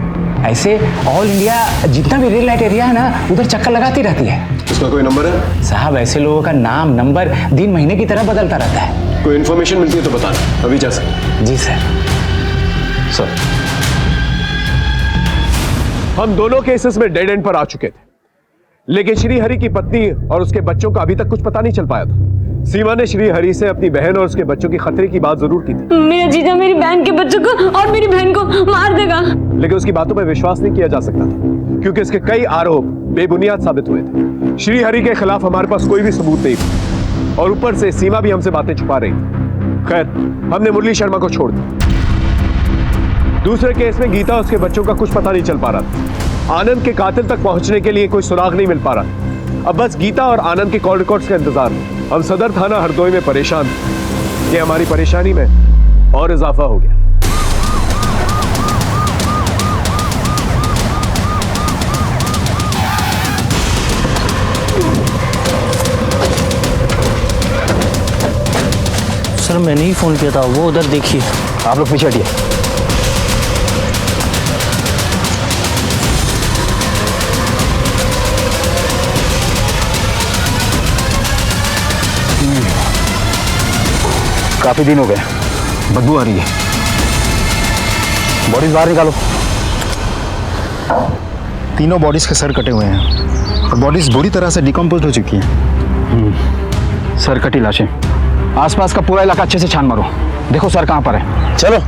ऐसे ऑल इंडिया जितना भी रेड लाइट एरिया है ना, उधर चक्कर लगाती रहती है। उसका कोई नंबर है? साहब ऐसे लोगों का नाम नंबर दिन महीने की तरह बदलता रहता है। कोई इन्फॉर्मेशन मिलती है तो बताना, अभी जा सकते। जी सर। सर हम दोनों केसेस में डेड एंड पर आ चुके थे, लेकिन श्रीहरि की पत्नी और उसके बच्चों का अभी तक कुछ पता नहीं चल पाया था। सीमा ने श्रीहरि से अपनी बहन और उसके बच्चों की खतरे की बात जरूर की थी। मेरा जीजा मेरी बहन के बच्चों को और मेरी बहन को मार देगा। लेकिन उसकी बातों पर विश्वास नहीं किया जा सकता था, क्योंकि इसके कई आरोप बेबुनियाद साबित हुए थे। श्रीहरि के खिलाफ हमारे पास कोई भी सबूत नहीं था, और ऊपर से सीमा भी हमसे बातें छुपा रही थी। खैर, हमने मुरली शर्मा को छोड़ दिया। दूसरे केस में गीता और उसके बच्चों का कुछ पता नहीं चल पा रहा था। आनंद के कातिल तक पहुंचने के लिए कोई सुराग नहीं मिल पा रहा। अब बस गीता और आनंद के कॉल रिकॉर्ड्स का इंतजार में हम सदर थाना हरदोई में परेशान थे। ये हमारी परेशानी में और इजाफा हो गया। सर मैंने ही फोन किया था, वो उधर देखिए। आप लोग पीछे हटिए। काफी दिन हो गए, बदबू आ रही है। बॉडीज बाहर निकालो। तीनों बॉडीज के सर कटे हुए हैं और बॉडीज बुरी तरह से डिकम्पोज हो चुकी हैं। सर कटी लाशें। आसपास का पूरा इलाका अच्छे से छान मारो, देखो सर कहाँ पर है। चलो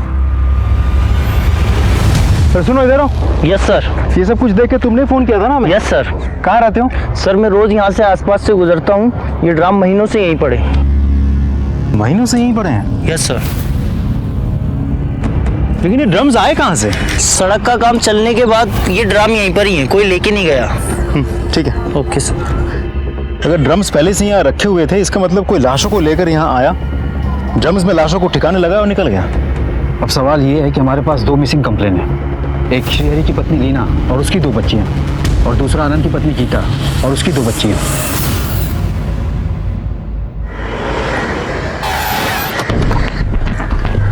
सर। सुनो इधर आओ। Yes sir. ये सब कुछ देख के तुमने फोन किया था ना हमें? Yes sir. कहाँ रहते हो? सर मैं रोज यहाँ से आसपास से गुजरता हूँ। ये ड्राम महीनों से यहीं पड़े। महीनों से यहीं पड़े हैं? Yes sir. लेकिन ये ड्रम्स आए कहाँ से? सड़क का काम चलने के बाद ये ड्राम यहीं पर ही है, कोई लेके नहीं गया। ठीक है। Okay sir. अगर ड्रम्स पहले से यहाँ रखे हुए थे, इसका मतलब कोई लाशों को लेकर यहाँ आया, ड्रम्स में लाशों को ठिकाने लगा और निकल गया। अब सवाल ये है कि हमारे पास 2 मिसिंग कंप्लेन है। एक श्रीहरि की पत्नी लीना और उसकी 2 बच्चियाँ, और दूसरा आनंद की पत्नी गीता और उसकी 2 बच्चियाँ।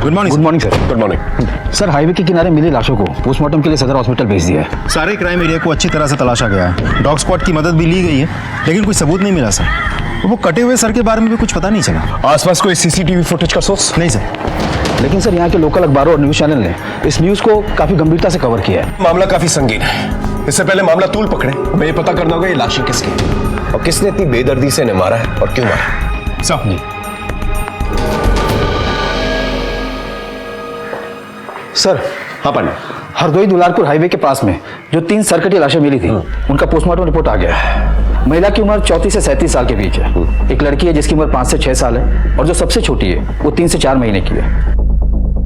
Good morning. Good morning sir. Good morning sir. Highway के किनारे मिली लाशों को पोस्टमार्टम के लिए सदर हॉस्पिटल भेज दिया है। सारे क्राइम एरिया को अच्छी तरह से तलाशा गया है। डॉग स्क्वाड की मदद भी ली गई है, लेकिन कोई सबूत नहीं मिला सर। वो कटे हुए सर के बारे में भी कुछ पता नहीं चला। आसपास कोई सीसीटीवी फुटेज का सोर्स? नहीं सर। लेकिन सर यहाँ के लोकल अखबारों और न्यूज़ चैनल ने इस न्यूज़ को काफ़ी गंभीरता से कवर किया है। मामला काफ़ी संगीन है। इससे पहले मामला तूल पकड़े, हमें ये पता करना होगा ये लाशें किसकी हैं और किसने इतनी बेदर्दी से इन्हें मारा है और क्यों मारा। साहब जी। सर। हाँ पांडे। हरदोई दुलारपुर हाईवे के पास में जो 3 सरकटी लाशें मिली थी उनका पोस्टमार्टम रिपोर्ट आ गया है। महिला की उम्र 34 से 37 साल के बीच है। एक लड़की है जिसकी उम्र 5 से 6 साल है और जो सबसे छोटी है वो 3 से 4 महीने की है।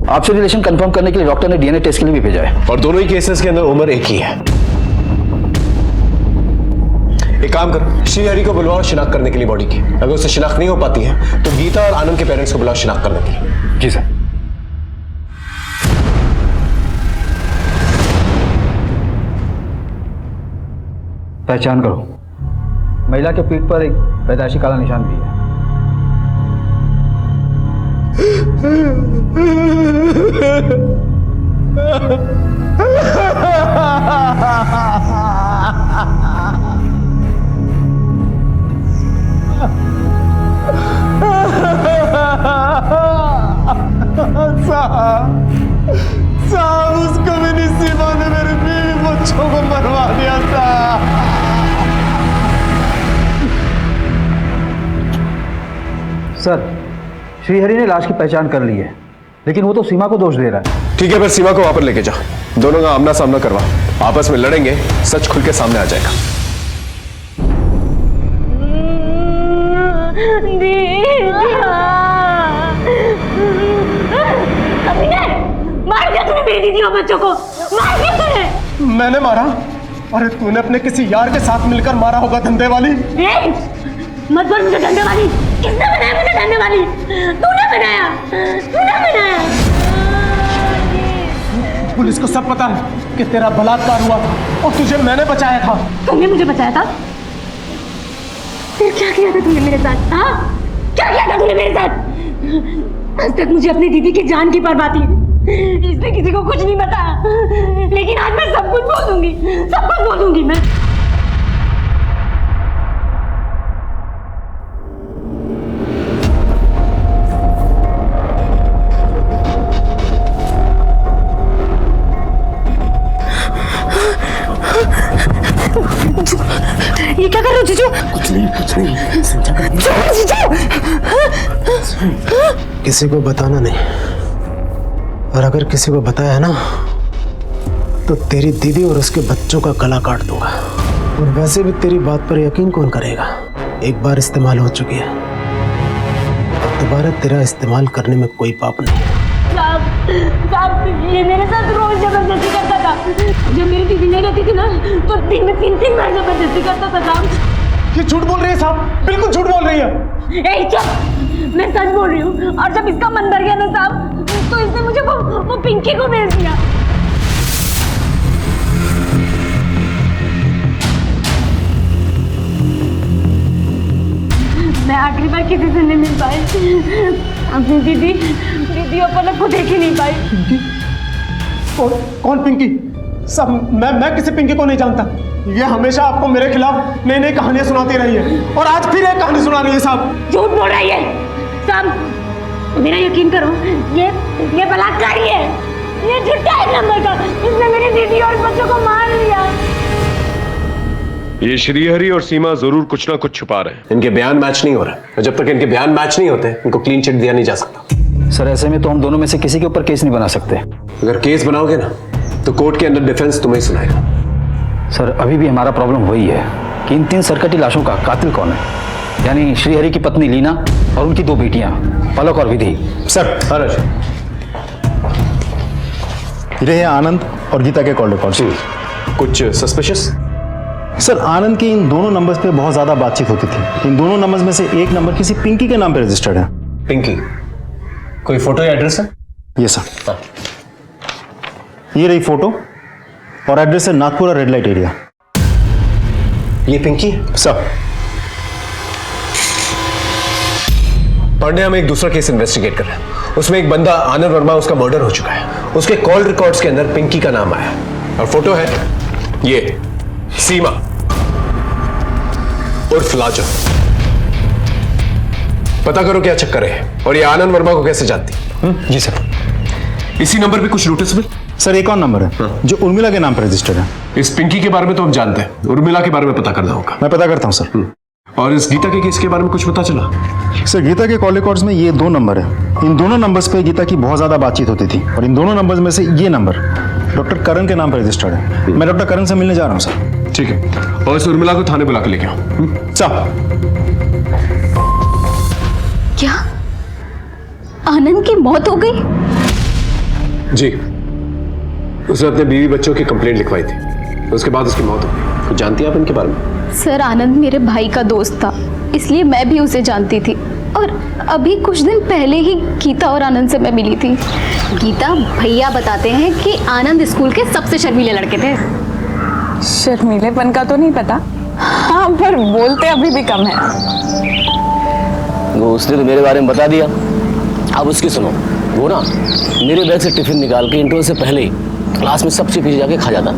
आपसे रिलेशन कंफर्म करने के लिए डॉक्टर ने डीएनए टेस्ट के लिए भी भेजा है। और दोनों ही केसेस के अंदर उम्र एक ही है। एक काम करो, श्रीहरि को बुलवाओ शिनाख्त करने के लिए बॉडी की। अगर उससे शिनाख्त नहीं हो पाती है तो गीता और आनंद के पेरेंट्स को बुलाओ शिनाख्त करने के लिए। जी सर। पहचान करो। महिला के पीठ पर एक पैदाइशी काला निशान भी है। साहब उस कमीनी सीमा ने मेरे बीवी बच्चों को मरवा दिया था। सर, श्रीहरि ने लाश की पहचान कर ली है, लेकिन वो तो सीमा को दोष दे रहा है। ठीक है, फिर सीमा को वहां पर लेके जाओ। दोनों का आमना सामना करवा, आपस में लड़ेंगे, सच खुल के सामने आ जाएगा। मार दिया तूने मेरी दीदी और बच्चों को, मार दिया तूने। मैंने मारा? अरे तूने अपने किसी यार के साथ मिलकर मारा होगा, धंधे वाली। मत बोल मुझे धंधे वाली। किसने बनाया मुझे धंधे वाली? तूने बनाया, तूने बनाया। पुलिस को सब पता है कि तेरा बलात्कार हुआ था और तुझे मैंने बचाया था। तुमने मुझे बचाया था? फिर क्या किया था तूने मेरे साथ? हाँ, क्या किया था तूने मेरे साथ? आज तक मुझे अपनी दीदी की जान की परवाह थी, इसने किसी को कुछ नहीं बताया, लेकिन आज मैं सब कुछ बोल दूंगी, सब कुछ बोल दूंगी मैं। ये क्या कर रहे हो जीजू? कुछ नहीं समझा कर। किसी को बताना नहीं, और अगर किसी को बताया ना तो तेरी दीदी और उसके बच्चों का गला काट दूंगा। और वैसे भी तेरी बात पर यकीन कौन करेगा? एक बार इस्तेमाल हो चुकी है, अब दोबारा तेरा इस्तेमाल करने में कोई पाप नहीं। साहब, ये मेरे साथ रोज जबरदस्ती करता था। जब मेरी दीदी नहीं रहती थी ना तो दिन में 3 बार जबरदस्ती करता था साहब। ये झूठ बोल रही है साहब, बिल्कुल झूठ बोल रही है। चुप, मैं सच बोल रही हूँ। और जब इसका मन भर गया ना साहब तो इसने मुझे वो पिंकी को भेज दिया। मैं आखिरी बार किसी से नहीं मिल पाई, अपनी दीदी और पलक को देख ही नहीं पाई। पिंकी? कौन पिंकी? सब मैं किसी पिंकी को नहीं जानता। ये हमेशा आपको मेरे खिलाफ नई नई कहानियां सुनाती रही है और आज फिर एक कहानी सुना रही है साहब। झूठ बोल रही है साहब, मेरा यकीन करो, ये बलात्कारी है, ये झूठा है नंबर का। इसने मेरी दीदी और बच्चों को मार लिया। ये श्रीहरि और सीमा जरूर कुछ ना कुछ छुपा रहे हैं। इनके बयान मैच नहीं हो रहा है। जब तक इनके बयान मैच नहीं होते इनको क्लीन चिट दिया नहीं जा सकता। सर, ऐसे में तो हम दोनों में से किसी के ऊपर केस नहीं बना सकते। अगर केस बनाओगे ना तो कोर्ट के अंदर डिफेंस तुम्हें ही सुनाएगा। सर, अभी भी हमारा प्रॉब्लम वही है कि इन 3 सरकटी लाशों का कातिल कौन है, यानी श्रीहरि की पत्नी लीना और उनकी 2 बेटियां पलक और विधि। सर, हरज ये आनंद और गीता के कॉल रिकॉर्ड्स। कुछ सस्पिशियस? सर, आनंद की इन दोनों नंबर्स पे बहुत ज्यादा बातचीत होती थी। इन दोनों नंबर्स में से एक नंबर किसी पिंकी के नाम पे रजिस्टर्ड है। पिंकी? कोई फोटो या एड्रेस है? ये सर, ये रही फोटो और एड्रेस है नागपुरा रेड लाइट एरिया। ये पिंकी सर? पांडे, हम एक दूसरा केस इन्वेस्टिगेट कर रहे हैं। उसमें एक बंदा आनंद वर्मा, उसका मर्डर हो चुका है। उसके कॉल रिकॉर्ड्स के अंदर पिंकी का नाम आया और फोटो है ये सीमा उर्फ लाजो। पता करो क्या चक्कर है और ये आनंद वर्मा को कैसे जानती। जी सर। इसी नंबर पे कुछ नोटिस मिले? सर एक और नंबर है जो उर्मिला के नाम पर रजिस्टर्ड है। इस पिंकी के बारे में तो हम जानते हैं, उर्मिला के बारे में पता करना होगा। मैं पता करता हूँ सर। और इस गीता के केस के बारे में कुछ पता चला? सर गीता के कॉल रिकॉर्ड्स में ये 2 नंबर है। इन दोनों नंबर्स पे गीता की बहुत ज्यादा बातचीत होती थी और इन दोनों नंबर्स में से ये नंबर डॉक्टर करण के नाम पर रजिस्टर्ड है। मैं डॉक्टर करण से मिलने जा रहा हूँ सर। ठीक है, और इस उर्मिला को थाने बुला के लेके आओ। चल। क्या आनंद की मौत हो गई? जी, उसने अपने बीवी बच्चों की कंप्लेंट लिखवाई थी, उसके बाद उसकी मौत हो गई। कुछ जानती हैं आप इनके बारे में? सर आनंद मेरे भाई का दोस्त था, इसलिए मैं भी उसे जानती थी और अभी कुछ दिन पहले ही गीता और आनंद से मैं मिली थी। गीता भैया बताते हैं कि आनंद स्कूल के सबसे शर्मीले लड़के थे। शर्मीलेपन का तो नहीं पता, हाँ पर बोलते अभी भी कम है। वो उसने तो मेरे बारे में बता दिया, अब उसकी सुनो। वो ना मेरे बैग से टिफिन निकाल के इंटरवल से पहले ही क्लास में सबसे पीछे जाके खा जाता।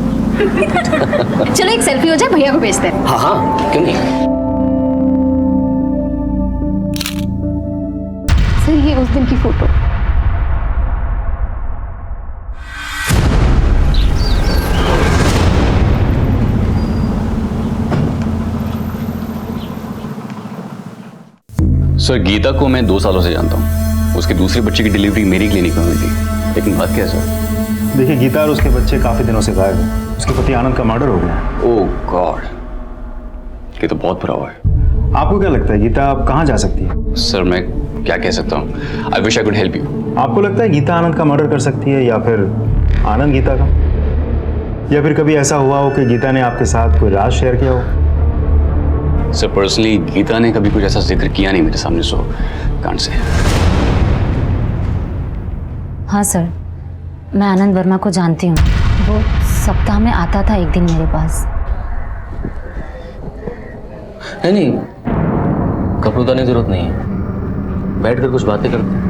चलो एक सेल्फी हो जाए, भैया को भेजते हैं। हाँ हाँ, क्यों नहीं। सर ये उस दिन की फोटो। सर गीता को मैं 2 सालों से जानता हूँ। उसके दूसरे बच्चे की डिलीवरी मेरी क्लिनिक में हुई थी, लेकिन बात क्या है सर? देखिए गीता और उसके बच्चे काफी दिनों से गायब हैं। उसके पति आनंद का मर्डर हो गया। ओह गॉड, ये तो बहुत बुरा हुआ है। आपको क्या लगता है गीता अब कहाँ जा सकती है? सर मैं क्या कह सकता हूँ? I wish I could help you. आपको लगता है गीता आनंद का मर्डर कर सकती है या फिर आनंद गीता का? या फिर कभी ऐसा हुआ हो कि गीता ने आपके साथ कोई राज शेयर किया हो? सर पर्सनली गीता ने कभी कुछ ऐसा जिक्र किया नहीं मेरे सामने, सो कांट से। हाँ सर, मैं आनंद वर्मा को जानती हूँ। वो सप्ताह में आता था एक दिन मेरे पास। नहीं, कपड़ों उतारने की जरूरत नहीं है, बैठ कर कुछ बातें करते हैं।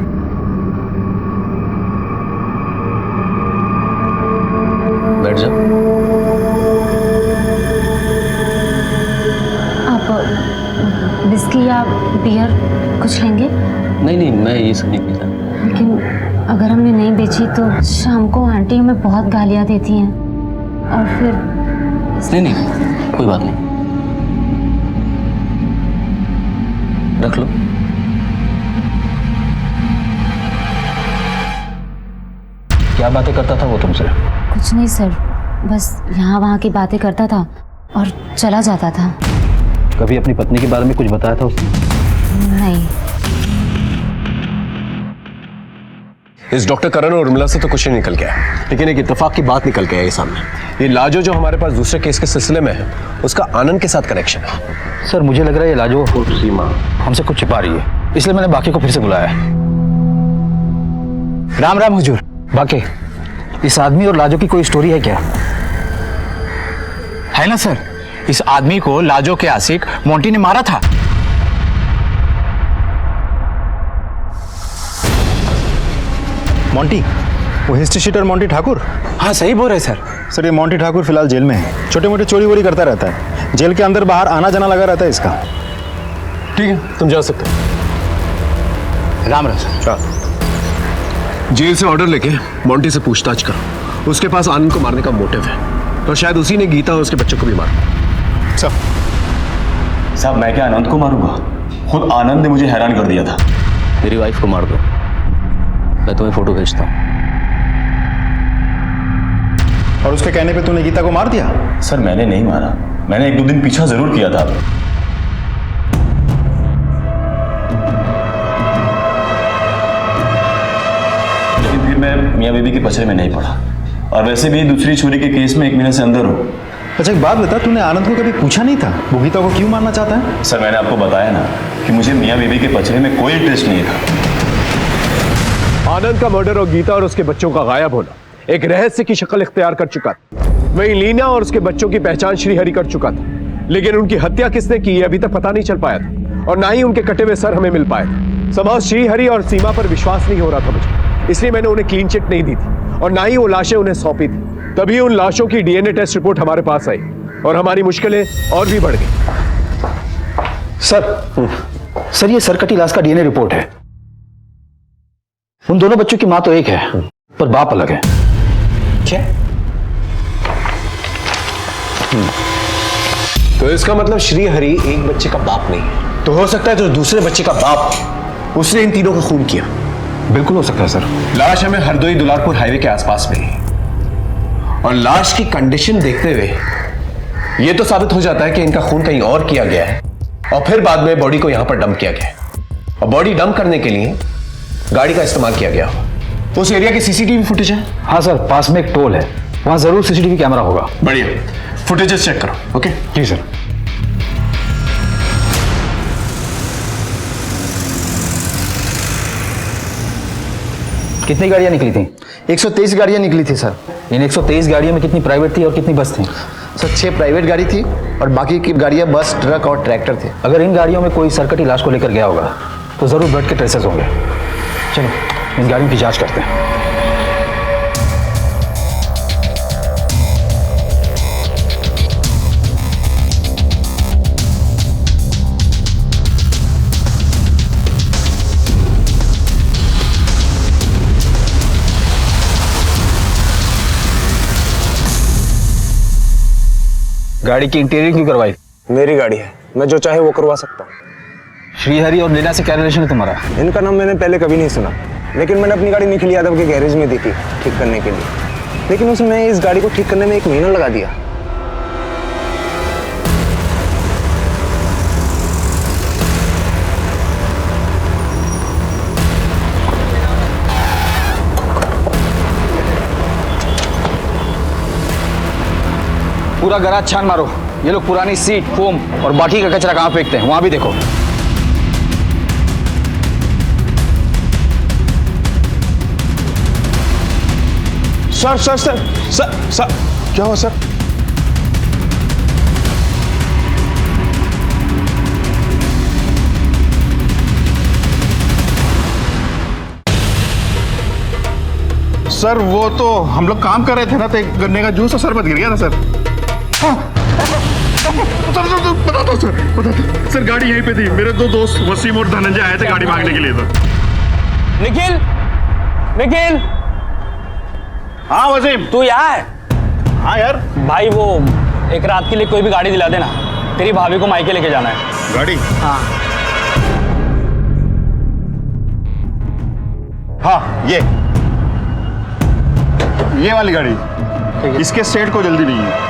बैठ जाओ। आप विस्की या बियर कुछ लेंगे? नहीं, मैं ये सब नहीं पीता। लेकिन अगर हमने नहीं बेची तो शाम को आंटी हमें बहुत गालियाँ देती हैं और फिर। नहीं, कोई बात नहीं, रख लो। क्या बातें करता था वो तुमसे? कुछ नहीं सर, बस यहाँ वहाँ की बातें करता था और चला जाता था। कभी अपनी पत्नी के बारे में कुछ बताया था उसने? नहीं। इस डॉक्टर करण और उर्मिला से तो कुछ नहीं निकल गया, लेकिन एक इत्तेफाक की बात निकल के आई सामने। ये लाजो जो हमारे पास दूसरे केस के सिलसिले में है, उसका आनंद के साथ कनेक्शन है। सर मुझे लग रहा है ये लाजो सीमा हमसे कुछ छिपा रही है, इसलिए मैंने बाकी को फिर से बुलाया है। राम राम हुजूर। बाकी इस आदमी और लाजो की कोई स्टोरी है क्या? है ना सर, इस आदमी को लाजो के आशिक मोंटी ने मारा था। मोंटी, वो हिस्ट्री शीटर मोंटी ठाकुर? हाँ सही बोल रहे सर। सर ये मोंटी ठाकुर फिलहाल जेल में है। छोटे मोटे चोरी वोरी करता रहता है, जेल के अंदर बाहर आना जाना लगा रहता है इसका। ठीक है, तुम जा सकते हो। राम राम सर। जेल से ऑर्डर लेके मोंटी से पूछताछ करो, उसके पास आनंद को मारने का मोटिव है, तो शायद उसी ने गीता और उसके बच्चों को भी मारा। साहब मैं क्या आनंद को मारूंगा? खुद आनंद ने मुझे हैरान कर दिया था। मेरी वाइफ को मार दो, मैं तुम्हें फोटो भेजता हूँ। और उसके कहने पे तूने गीता को मार दिया? सर मैंने नहीं मारा, मैंने 1-2 दिन पीछा जरूर किया था। लेकिन फिर मैं मियां बीबी के पचड़े में नहीं पड़ा, और वैसे भी दूसरी चोरी के केस में 1 महीने से अंदर हूँ। अच्छा एक बात बता, तूने आनंद को कभी पूछा नहीं था वो गीता को क्यों मारना चाहता है? सर मैंने आपको बताया ना कि मुझे मियां बीबी के पचड़े में कोई इंटरेस्ट नहीं था। आनंद का मर्डर और गीता और उसके बच्चों का गायब होना एक रहस्य की शक्ल इख्तियार कर चुका था। वहीं लीना और उसके बच्चों की पहचान श्रीहरि कर चुका था, लेकिन उनकी हत्या किसने की अभी तक पता नहीं चल पाया था, और ना ही उनके कटे हुए सर हमें मिल पाए थे। समाज श्रीहरि और सीमा पर विश्वास नहीं हो रहा था मुझे, इसलिए मैंने उन्हें क्लीन चिट नहीं दी थी और ना ही वो लाशें उन्हें सौंपी थी। तभी उन लाशों की डीएनए टेस्ट रिपोर्ट हमारे पास आई और हमारी मुश्किलें और भी बढ़ गई। सर ये सरकटी लाश का डीएनए रिपोर्ट है। उन दोनों बच्चों की मां तो एक है, पर बाप अलग है। क्या? तो इसका मतलब श्रीहरि एक बच्चे का बाप नहीं है, तो हो सकता है जो दूसरे बच्चे का बाप उसने इन तीनों का खून किया। बिल्कुल हो सकता है सर। लाश हमें हरदोई दुलारपुर हाईवे के आसपास मिली और लाश की कंडीशन देखते हुए यह तो साबित हो जाता है कि इनका खून कहीं और किया गया है और फिर बाद में बॉडी को यहां पर डंप किया गया और बॉडी डंप करने के लिए गाड़ी का इस्तेमाल किया गया। उस एरिया की सीसीटीवी फुटेज है? हाँ सर, पास में एक टोल है, वहां जरूर सीसीटीवी कैमरा होगा। बढ़िया, फुटेजेस चेक करो। ओके जी सर। कितनी गाड़ियां निकली थी? 123 गाड़ियां निकली थी सर। इन 123 गाड़ियों में कितनी प्राइवेट थी और कितनी बस थी? सर 6 प्राइवेट गाड़ी थी और बाकी की गाड़ियां बस, ट्रक और ट्रैक्टर थे। अगर इन गाड़ियों में कोई सरकटी लाश को लेकर गया होगा तो जरूर ब्लड के ट्रेसेस होंगे। चलो इन गाड़ियों की जांच करते हैं। गाड़ी की इंटीरियर क्यों करवाई? मेरी गाड़ी है, मैं जो चाहे वो करवा सकता हूँ। श्रीहरि और लीना से क्या रिलेशन है तुम्हारा? इनका नाम मैंने पहले कभी नहीं सुना, लेकिन मैंने अपनी गाड़ी निखिल यादव के गैरेज में दी थी ठीक करने के लिए, लेकिन उसमें इस गाड़ी को ठीक करने में 1 महीना लगा दिया। पूरा गराज छान मारो। ये लोग पुरानी सीट, फोम और बाकी का कचरा कहाँ फेंकते हैं वहां भी देखो। Sir sir sir sir sir क्या हुआ सर? सर वो तो हम लोग काम कर रहे थे ना, तो एक गन्ने का जूस और शरबत गिर गया ना सर। बता दो सर, बता दो सर। गाड़ी यहीं पे थी, मेरे 2 दोस्त वसीम और धनंजय आए थे गाड़ी मांगने के लिए। सर निखिल, निखिल। हाँ वसीम, तू यहाँ है? हाँ यार। भाई वो एक रात के लिए कोई भी गाड़ी दिला देना, तेरी भाभी को मायके लेके जाना है। गाड़ी? हाँ हाँ, ये वाली गाड़ी, इसके सेट को जल्दी नहीं है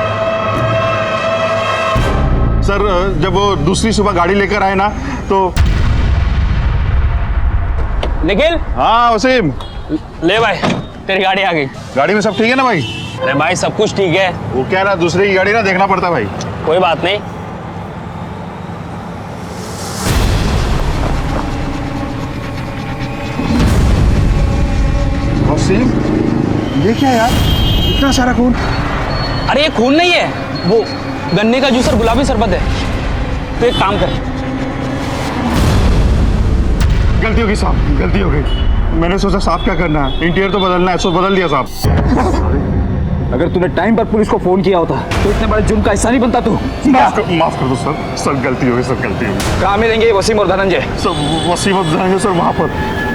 सर। जब वो दूसरी सुबह गाड़ी लेकर आए ना तो। निखिल। हाँ वसीम। ले भाई, तेरी गाड़ी आ गई। गाड़ी में सब ठीक है ना भाई? अरे भाई सब कुछ ठीक है। वो क्या ना, दूसरे की गाड़ी ना देखना पड़ता भाई। कोई बात नहीं। वसीम, ये क्या यार, इतना सारा खून? अरे ये खून नहीं है, वो गन्ने का जूस और गुलाबी शरबत है। तो एक काम कर। गलती हो गई साहब, गलती हो गई। मैंने सोचा साहब क्या करना है, इंटीरियर तो बदलना है, सो बदल दिया साहब। अगर तूने टाइम पर पुलिस को फोन किया होता तो इतने बड़े जुर्म का हिस्सा नहीं बनता तू। माफ कर दो सर, सर गलती हो गई, सर गलती हो गई। कहाँ मिलेंगे वसीम और धनंजय? सर वसीम और धनंजय सर वहां पर।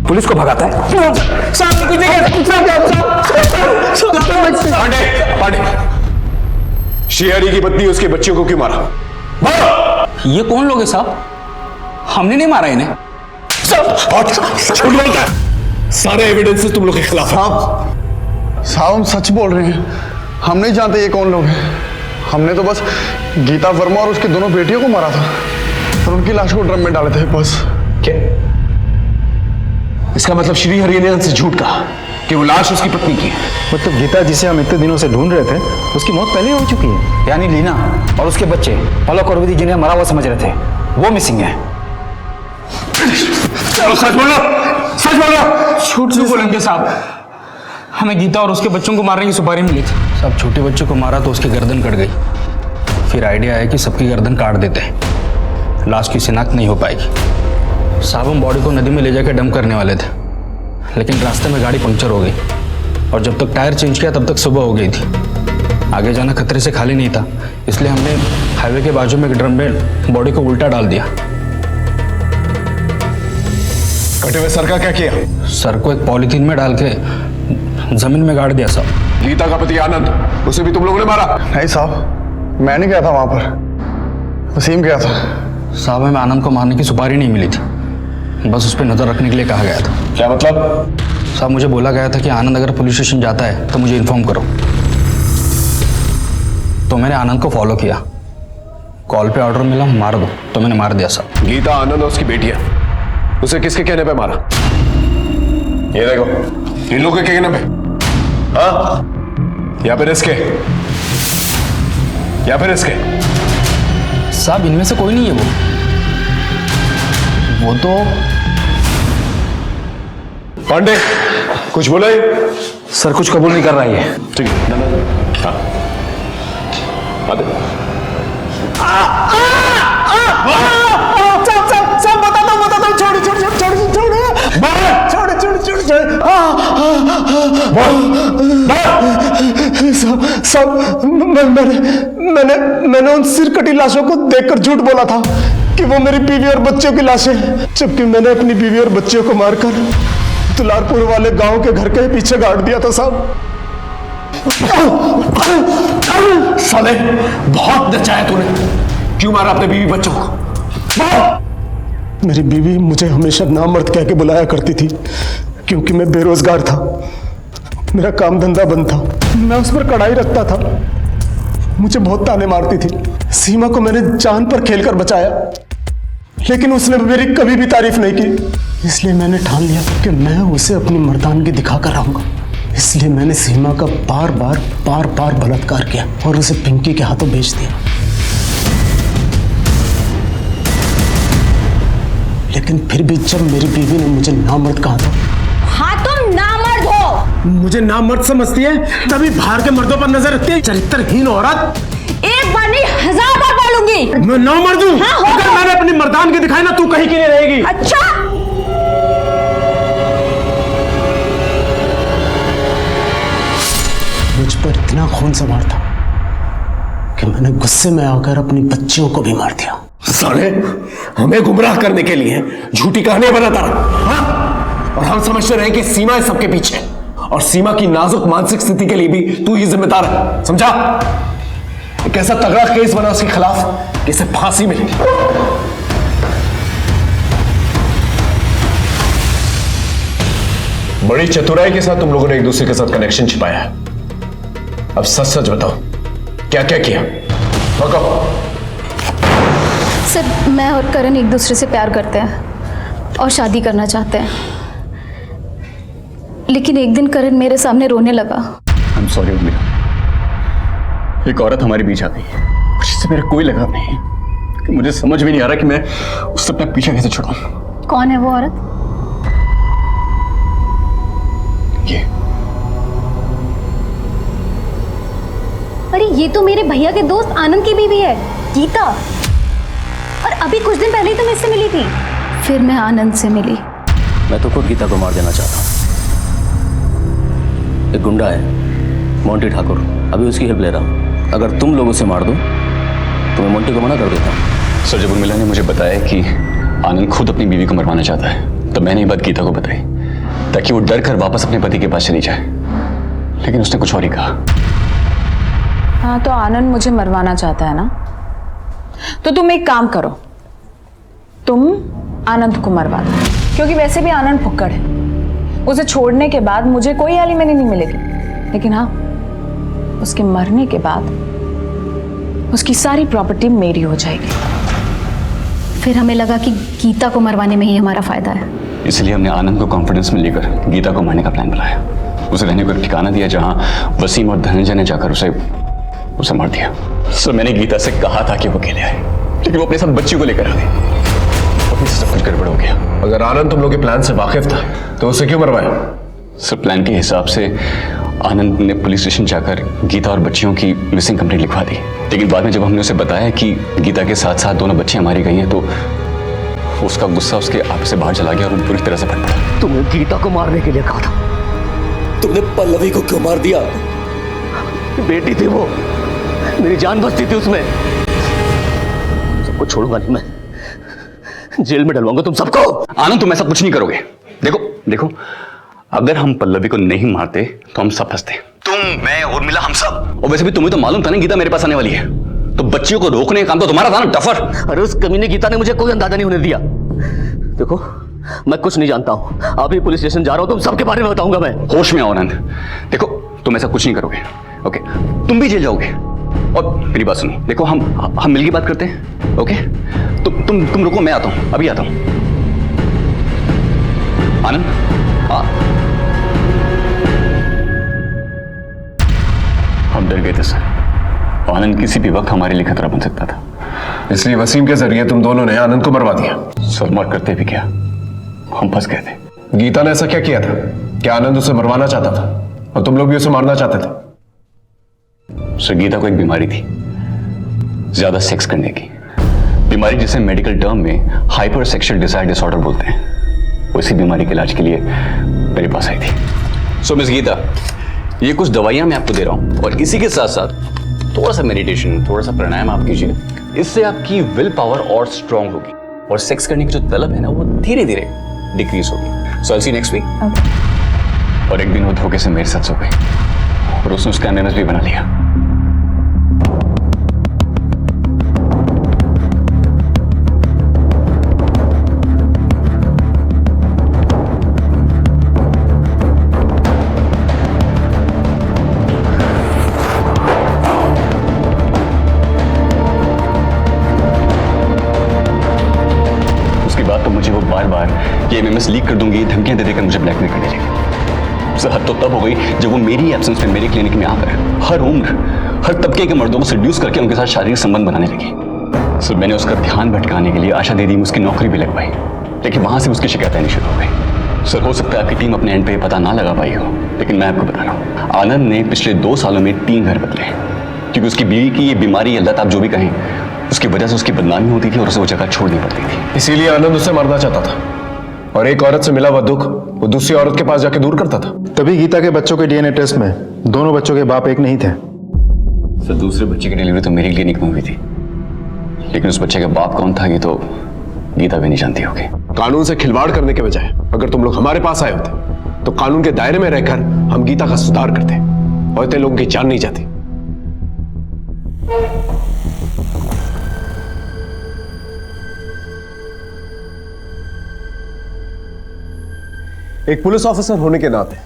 पुलिस को भगाता है। श्रीहरि की पत्नी उसके बच्चियों को क्यों मारा? ये कौन लोग हैं साहब? हमने नहीं मारा इन्हें। झूठ बोलता है, सारे एविडेंसेस तुम लोग के खिलाफ। साहब हम सच बोल रहे हैं, हम नहीं जानते ये कौन लोग हैं। हमने तो बस गीता वर्मा और उसकी दोनों बेटियों को मारा था और उनकी लाश को ड्रम में डाले थे बस। क्या? इसका मतलब श्रीहरि ने हमसे झूठ कहा कि वो लाश उसकी पत्नी की है। मतलब गीता जिसे हम इतने दिनों से ढूंढ रहे थे, उसकी मौत पहले हो चुकी है। यानी लीना और उसके बच्चे पलक और विधि जिन्हें मरा हुआ समझ रहे थे वो मिसिंग है। सच बोलो, सच बोलो। झूठ क्यों बोलेंगे साहब? हमें गीता और उसके बच्चों को मारने की सुपारी मिली थी। सब छोटे बच्चों को मारा तो उसकी गर्दन कट गई। फिर आइडिया आया कि सबकी गर्दन काट देते हैं, लाश की शिनाख्त नहीं हो पाएगी। साहब हम बॉडी को नदी में ले जाकर डंप करने वाले थे, लेकिन रास्ते में गाड़ी पंक्चर हो गई और जब तक टायर चेंज किया तब तक सुबह हो गई थी। आगे जाना खतरे से खाली नहीं था, इसलिए हमने हाईवे के बाजू में एक ड्रम में बॉडी को उल्टा डाल दिया। कटे हुए सर का क्या किया? सर को एक पॉलीथीन में डाल के जमीन में गाड़ दिया साहब। गीता का पति आनंद, उसे भी तुम लोगों ने मारा? नहीं साहब, मैं नहीं गया था वहां पर, वसीम गया था। साहब हमें आनंद को मारने की सुपारी नहीं मिली थी, बस उस पर नजर रखने के लिए कहा गया था। क्या मतलब? साहब मुझे बोला गया था कि आनंद अगर पुलिस स्टेशन जाता है तो मुझे इन्फॉर्म करो। तो मैंने आनंद को फॉलो किया, कॉल पे ऑर्डर मिला मार दो, तो मैंने मार दिया साहब। गीता आनंद और उसकी बेटी है, उसे किसके कहने पे मारा? ये देखो, इन लोगों के कहने पे? हाँ, या फिर इसके? या फिर इसके? साहब इनमें से कोई नहीं है वो तो पांडे कुछ बोला है? सर कुछ कबूल नहीं कर रहा है। ठीक है, हाँ आते। मैंने उन सिरकटी लाशों को देखकर झूठ बोला था कि वो मेरी बीवी और बच्चों की लाशें, जबकि मैंने अपनी बीवी और बच्चों को मारकर दुलारपुर वाले गांव के घर के पीछे गाड़ दिया था साहब। साले बहुत नचाया तूने, क्यों मारा अपने बीवी बच्चों को? मेरी बीवी मुझे हमेशा नामर्द कह के बुलाया करती थी, क्योंकि मैं बेरोजगार था, मेरा काम धंधा बंद था, मैं उस पर कड़ाई रखता था, मुझे बहुत ताने मारती थी। सीमा को मैंने जान पर खेलकर बचाया, लेकिन उसने मेरी कभी भी तारीफ नहीं की। इसलिए मैंने ठान लिया कि मैं उसे अपनी मर्दानगी दिखाकर रहूंगा। इसलिए मैंने सीमा का बार बार बलात्कार किया और उसे पिंकी के हाथों बेच दिया। लेकिन फिर भी जब मेरी बीवी ने मुझे नामर्द कहा था। हाँ तुम नामर्द हो। मुझे नामर्द समझती है, तभी बाहर के मर्दों पर नजर रखती है, चरित्रहीन औरत। एक बार नहीं 1000 बार बोलूंगी। मैं नामर्द हूँ। हाँ, अगर मैंने अपनी मर्दानगी दिखाई ना, तू कहीं की नहीं रहेगी। अच्छा मुझ पर इतना खून सवार था कि मैंने गुस्से में आकर अपनी बच्चियों को भी मार दिया। साले हमें गुमराह करने के लिए झूठी कहानियां बनाता रहा, हाँ? और हम समझते रहे कि सीमा है सबके पीछे, और सीमा की नाजुक मानसिक स्थिति के लिए भी तू ही जिम्मेदार है, समझा? एक ऐसा तगड़ा केस बना उसके खिलाफ कि इसे फांसी मिलेगी। बड़ी चतुराई के साथ तुम लोगों ने एक दूसरे के साथ कनेक्शन छिपाया है। अब सच सच बताओ, क्या क्या किया? बताओ। सर, मैं और करण एक दूसरे से प्यार करते हैं और शादी करना चाहते हैं, लेकिन एक दिन करण मेरे सामने रोने लगा। I'm sorry उर्मिला, एक औरत हमारे बीच आ गई जिससे मेरा कोई लगाव नहीं, कि मुझे समझ भी नहीं आ रहा कि मैं उससे अपना पीछा कैसे छुड़ाऊं। कौन है वो औरत? ये अरे ये तो मेरे भैया के दोस्त आनंद की बीवी है, गीता। और अभी कुछ दिन पहले ही तो मैं इससे मिली थी। फिर मैं आनंद से मिली। मैं तो खुद गीता को मार देना चाहता हूँ। एक गुंडा है मोंटी ठाकुर, अभी उसकी हेल्प ले रहा हूँ। अगर तुम लोग उसे मार दो तो मैं मोंटी को मना कर देता हूँ। सर, जब उर्मिला ने मुझे बताया कि आनंद खुद अपनी बीवी को मरवाना चाहता है, तब मैंने ये बात गीता को बताई ताकि वो डर कर वापस अपने पति के पास चली जाए, लेकिन उसने कुछ और ही कहा। हाँ, तो आनंद मुझे मरवाना चाहता है ना, तो तुम एक काम करो, तुम आनंद को मरवा दो, क्योंकि वैसे भी आनंद फुक्कड़ है। उसे छोड़ने के बाद मुझे कोई एलिमनी नहीं मिलेगी, लेकिन हाँ, उसके मरने के बाद उसकी सारी प्रॉपर्टी मेरी हो जाएगी। फिर हमें लगा कि गीता को मरवाने में ही हमारा फायदा है, इसलिए हमने आनंद को कॉन्फिडेंस में लेकर गीता को मारने का प्लान बनाया। उसे रहने को एक ठिकाना दिया जहां वसीम और धनंजय ने जाकर उसे मार दिया। सर, मैंने गीता से कहा था कि वो अकेले आए, लेकिन वो अपने साथ बच्ची को लेकर आ गई। सब कुछ गड़बड़ हो गया। अगर आनंद तुम लोग के प्लान से वाकिफ था तो उसे क्यों मरवाया? सर प्लान के हिसाब से आनंद ने पुलिस स्टेशन जाकर गीता और बच्चियों की मिसिंग कंप्लेंट लिखवा दी, लेकिन बाद में जब हमने उसे बताया कि गीता के साथ साथ दोनों बच्चियां मारी गई हैं तो उसका गुस्सा उसके आप से बाहर चला गया और वो पूरी तरह से फट पड़ा। तुमने गीता को मारने के लिए कहा था, तुमने पल्लवी को क्यों मार दिया? बेटी थी वो, मेरी जान बचती थी उसमें। सबको छोड़ूंगा नहीं मैं, जेल में डलवाऊंगा तुम सबको। आनंद तुम ऐसा कुछ नहीं करोगे। देखो देखो, अगर हम पल्लवी को नहीं मारते तो हम सब फंसते, तुम, मैं, उर्मिला, हम सब। और वैसे भी तुम्हें तो मालूम था ना गीता मेरे पास आने वाली है, तो बच्चियों को रोकने का काम तो तुम्हारा था ना, टफर। अरे उस कमीने गीता ने मुझे कोई अंदाजा नहीं होने दिया। देखो मैं कुछ नहीं जानता हूं, अभी पुलिस स्टेशन जा रहा हूं, तुम सबके बारे में बताऊंगा मैं। होश में आओ आनंद। देखो तुम ऐसा कुछ नहीं करोगे, ओके? तुम भी जेल जाओगे। और मेरी बात सुनो, देखो हम मिलके बात करते हैं, ओके? तुम रुको, मैं आता हूं, अभी आता हूं। आनंद, हम डर गए थे सर, आनंद किसी भी वक्त हमारे लिए खतरा बन सकता था, इसलिए वसीम के जरिए तुम दोनों ने आनंद को मरवा दिया। सर मार करते भी क्या, हम फंस गए थे। गीता ने ऐसा क्या किया था कि आनंद उसे मरवाना चाहता था और तुम लोग भी उसे मारना चाहते थे? सर गीता को एक बीमारी थी, ज्यादा सेक्स करने की बीमारी, जिसे मेडिकल टर्म में हाइपर सेक्सुअल डिजायर डिसऑर्डर बोलते हैं। उसी बीमारी के इलाज के लिए मेरे पास आई थी। सो मिस गीता, ये कुछ दवाइयां मैं आपको दे रहा हूं और इसी के साथ साथ थोड़ा सा मेडिटेशन, थोड़ा सा प्राणायाम आप कीजिए। इससे आपकी विल पावर और स्ट्रांग होगी और सेक्स करने की जो तलब है ना वो धीरे धीरे डिक्रीज होगी। सो आई सी नेक्स्ट वीक। और एक दिन वो धोखे से मेरे साथ सो गई और उसने उसका एमएमएस भी बना लिया। ये एमएमएस लीक कर दूंगी, धमकियां दे देकर मुझे ब्लैकमेल करने लगी। सर हद तो तब हो गई जब वो मेरी एब्सेंस में मेरे क्लिनिक में आकर हर उम्र, हर तबके के मर्दों को सेड्यूस करके उनके साथ शारीरिक संबंध बनाने लगी। सर मैंने उसका ध्यान भटकाने के लिए आशा दीदी में उसकी नौकरी भी लगवाई, लेकिन वहां से उसकी शिकायतें आनी शुरू हो गई। सर हो सकता है आपकी टीम अपने एंड पे पता ना लगा पाई हो, लेकिन मैं आपको बता रहा हूँ, आनंद ने पिछले 2 सालों में 3 घर बदले, क्योंकि उसकी बीवी की ये बीमारी या लत आप जो भी कहें, उसकी वजह से उसकी बदनामी होती थी और उसे वो जगह छोड़नी पड़ती थी। इसीलिए आनंद उसे मारना चाहता था और एक औरत से मिला हुआ दुख वो दूसरी औरत के पास जाके दूर करता था। तभी गीता के बच्चों के डीएनए टेस्ट में दोनों बच्चों के बाप एक नहीं थे। सर दूसरे बच्चे की डिलीवरी तो मेरी क्लिनिक में हुई थी, लेकिन उस बच्चे का बाप कौन था ये तो गीता भी नहीं जानती होगी। कानून से खिलवाड़ करने के बजाय अगर तुम लोग हमारे पास आए होते तो कानून के दायरे में रहकर हम गीता का सुधार करते और इतने लोगों की जान नहीं जाती। एक पुलिस ऑफिसर होने के नाते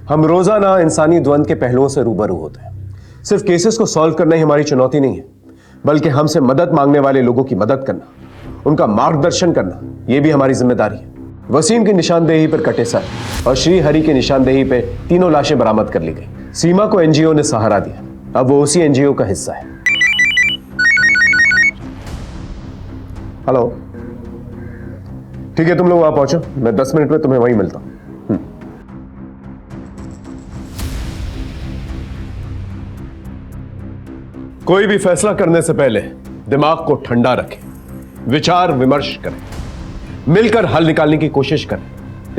हम रोजाना इंसानी द्वंद के पहलुओं से रूबरू होते हैं। सिर्फ केसेस को सॉल्व करना ही हमारी चुनौती नहीं है, बल्कि हमसे मदद मांगने वाले लोगों की मदद करना, उनका मार्गदर्शन करना, यह भी हमारी जिम्मेदारी है। वसीम की निशानदेही पर कटे सर और श्री हरि की निशानदेही पर तीनों लाशें बरामद कर ली गई। सीमा को एनजीओ ने सहारा दिया, अब वो उसी एनजीओ का हिस्सा है। हेलो, ठीक है तुम लोग वहां पहुंचो, मैं 10 मिनट में तुम्हें वहीं मिलता हूं। कोई भी फैसला करने से पहले दिमाग को ठंडा रखें, विचार विमर्श करें, मिलकर हल निकालने की कोशिश करें।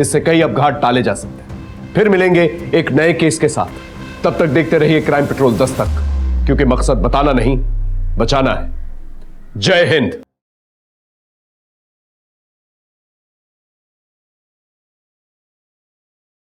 इससे कई अपघात टाले जा सकते हैं। फिर मिलेंगे एक नए केस के साथ। तब तक देखते रहिए क्राइम पेट्रोल 10 तक, क्योंकि मकसद बताना नहीं, बचाना है। जय हिंद।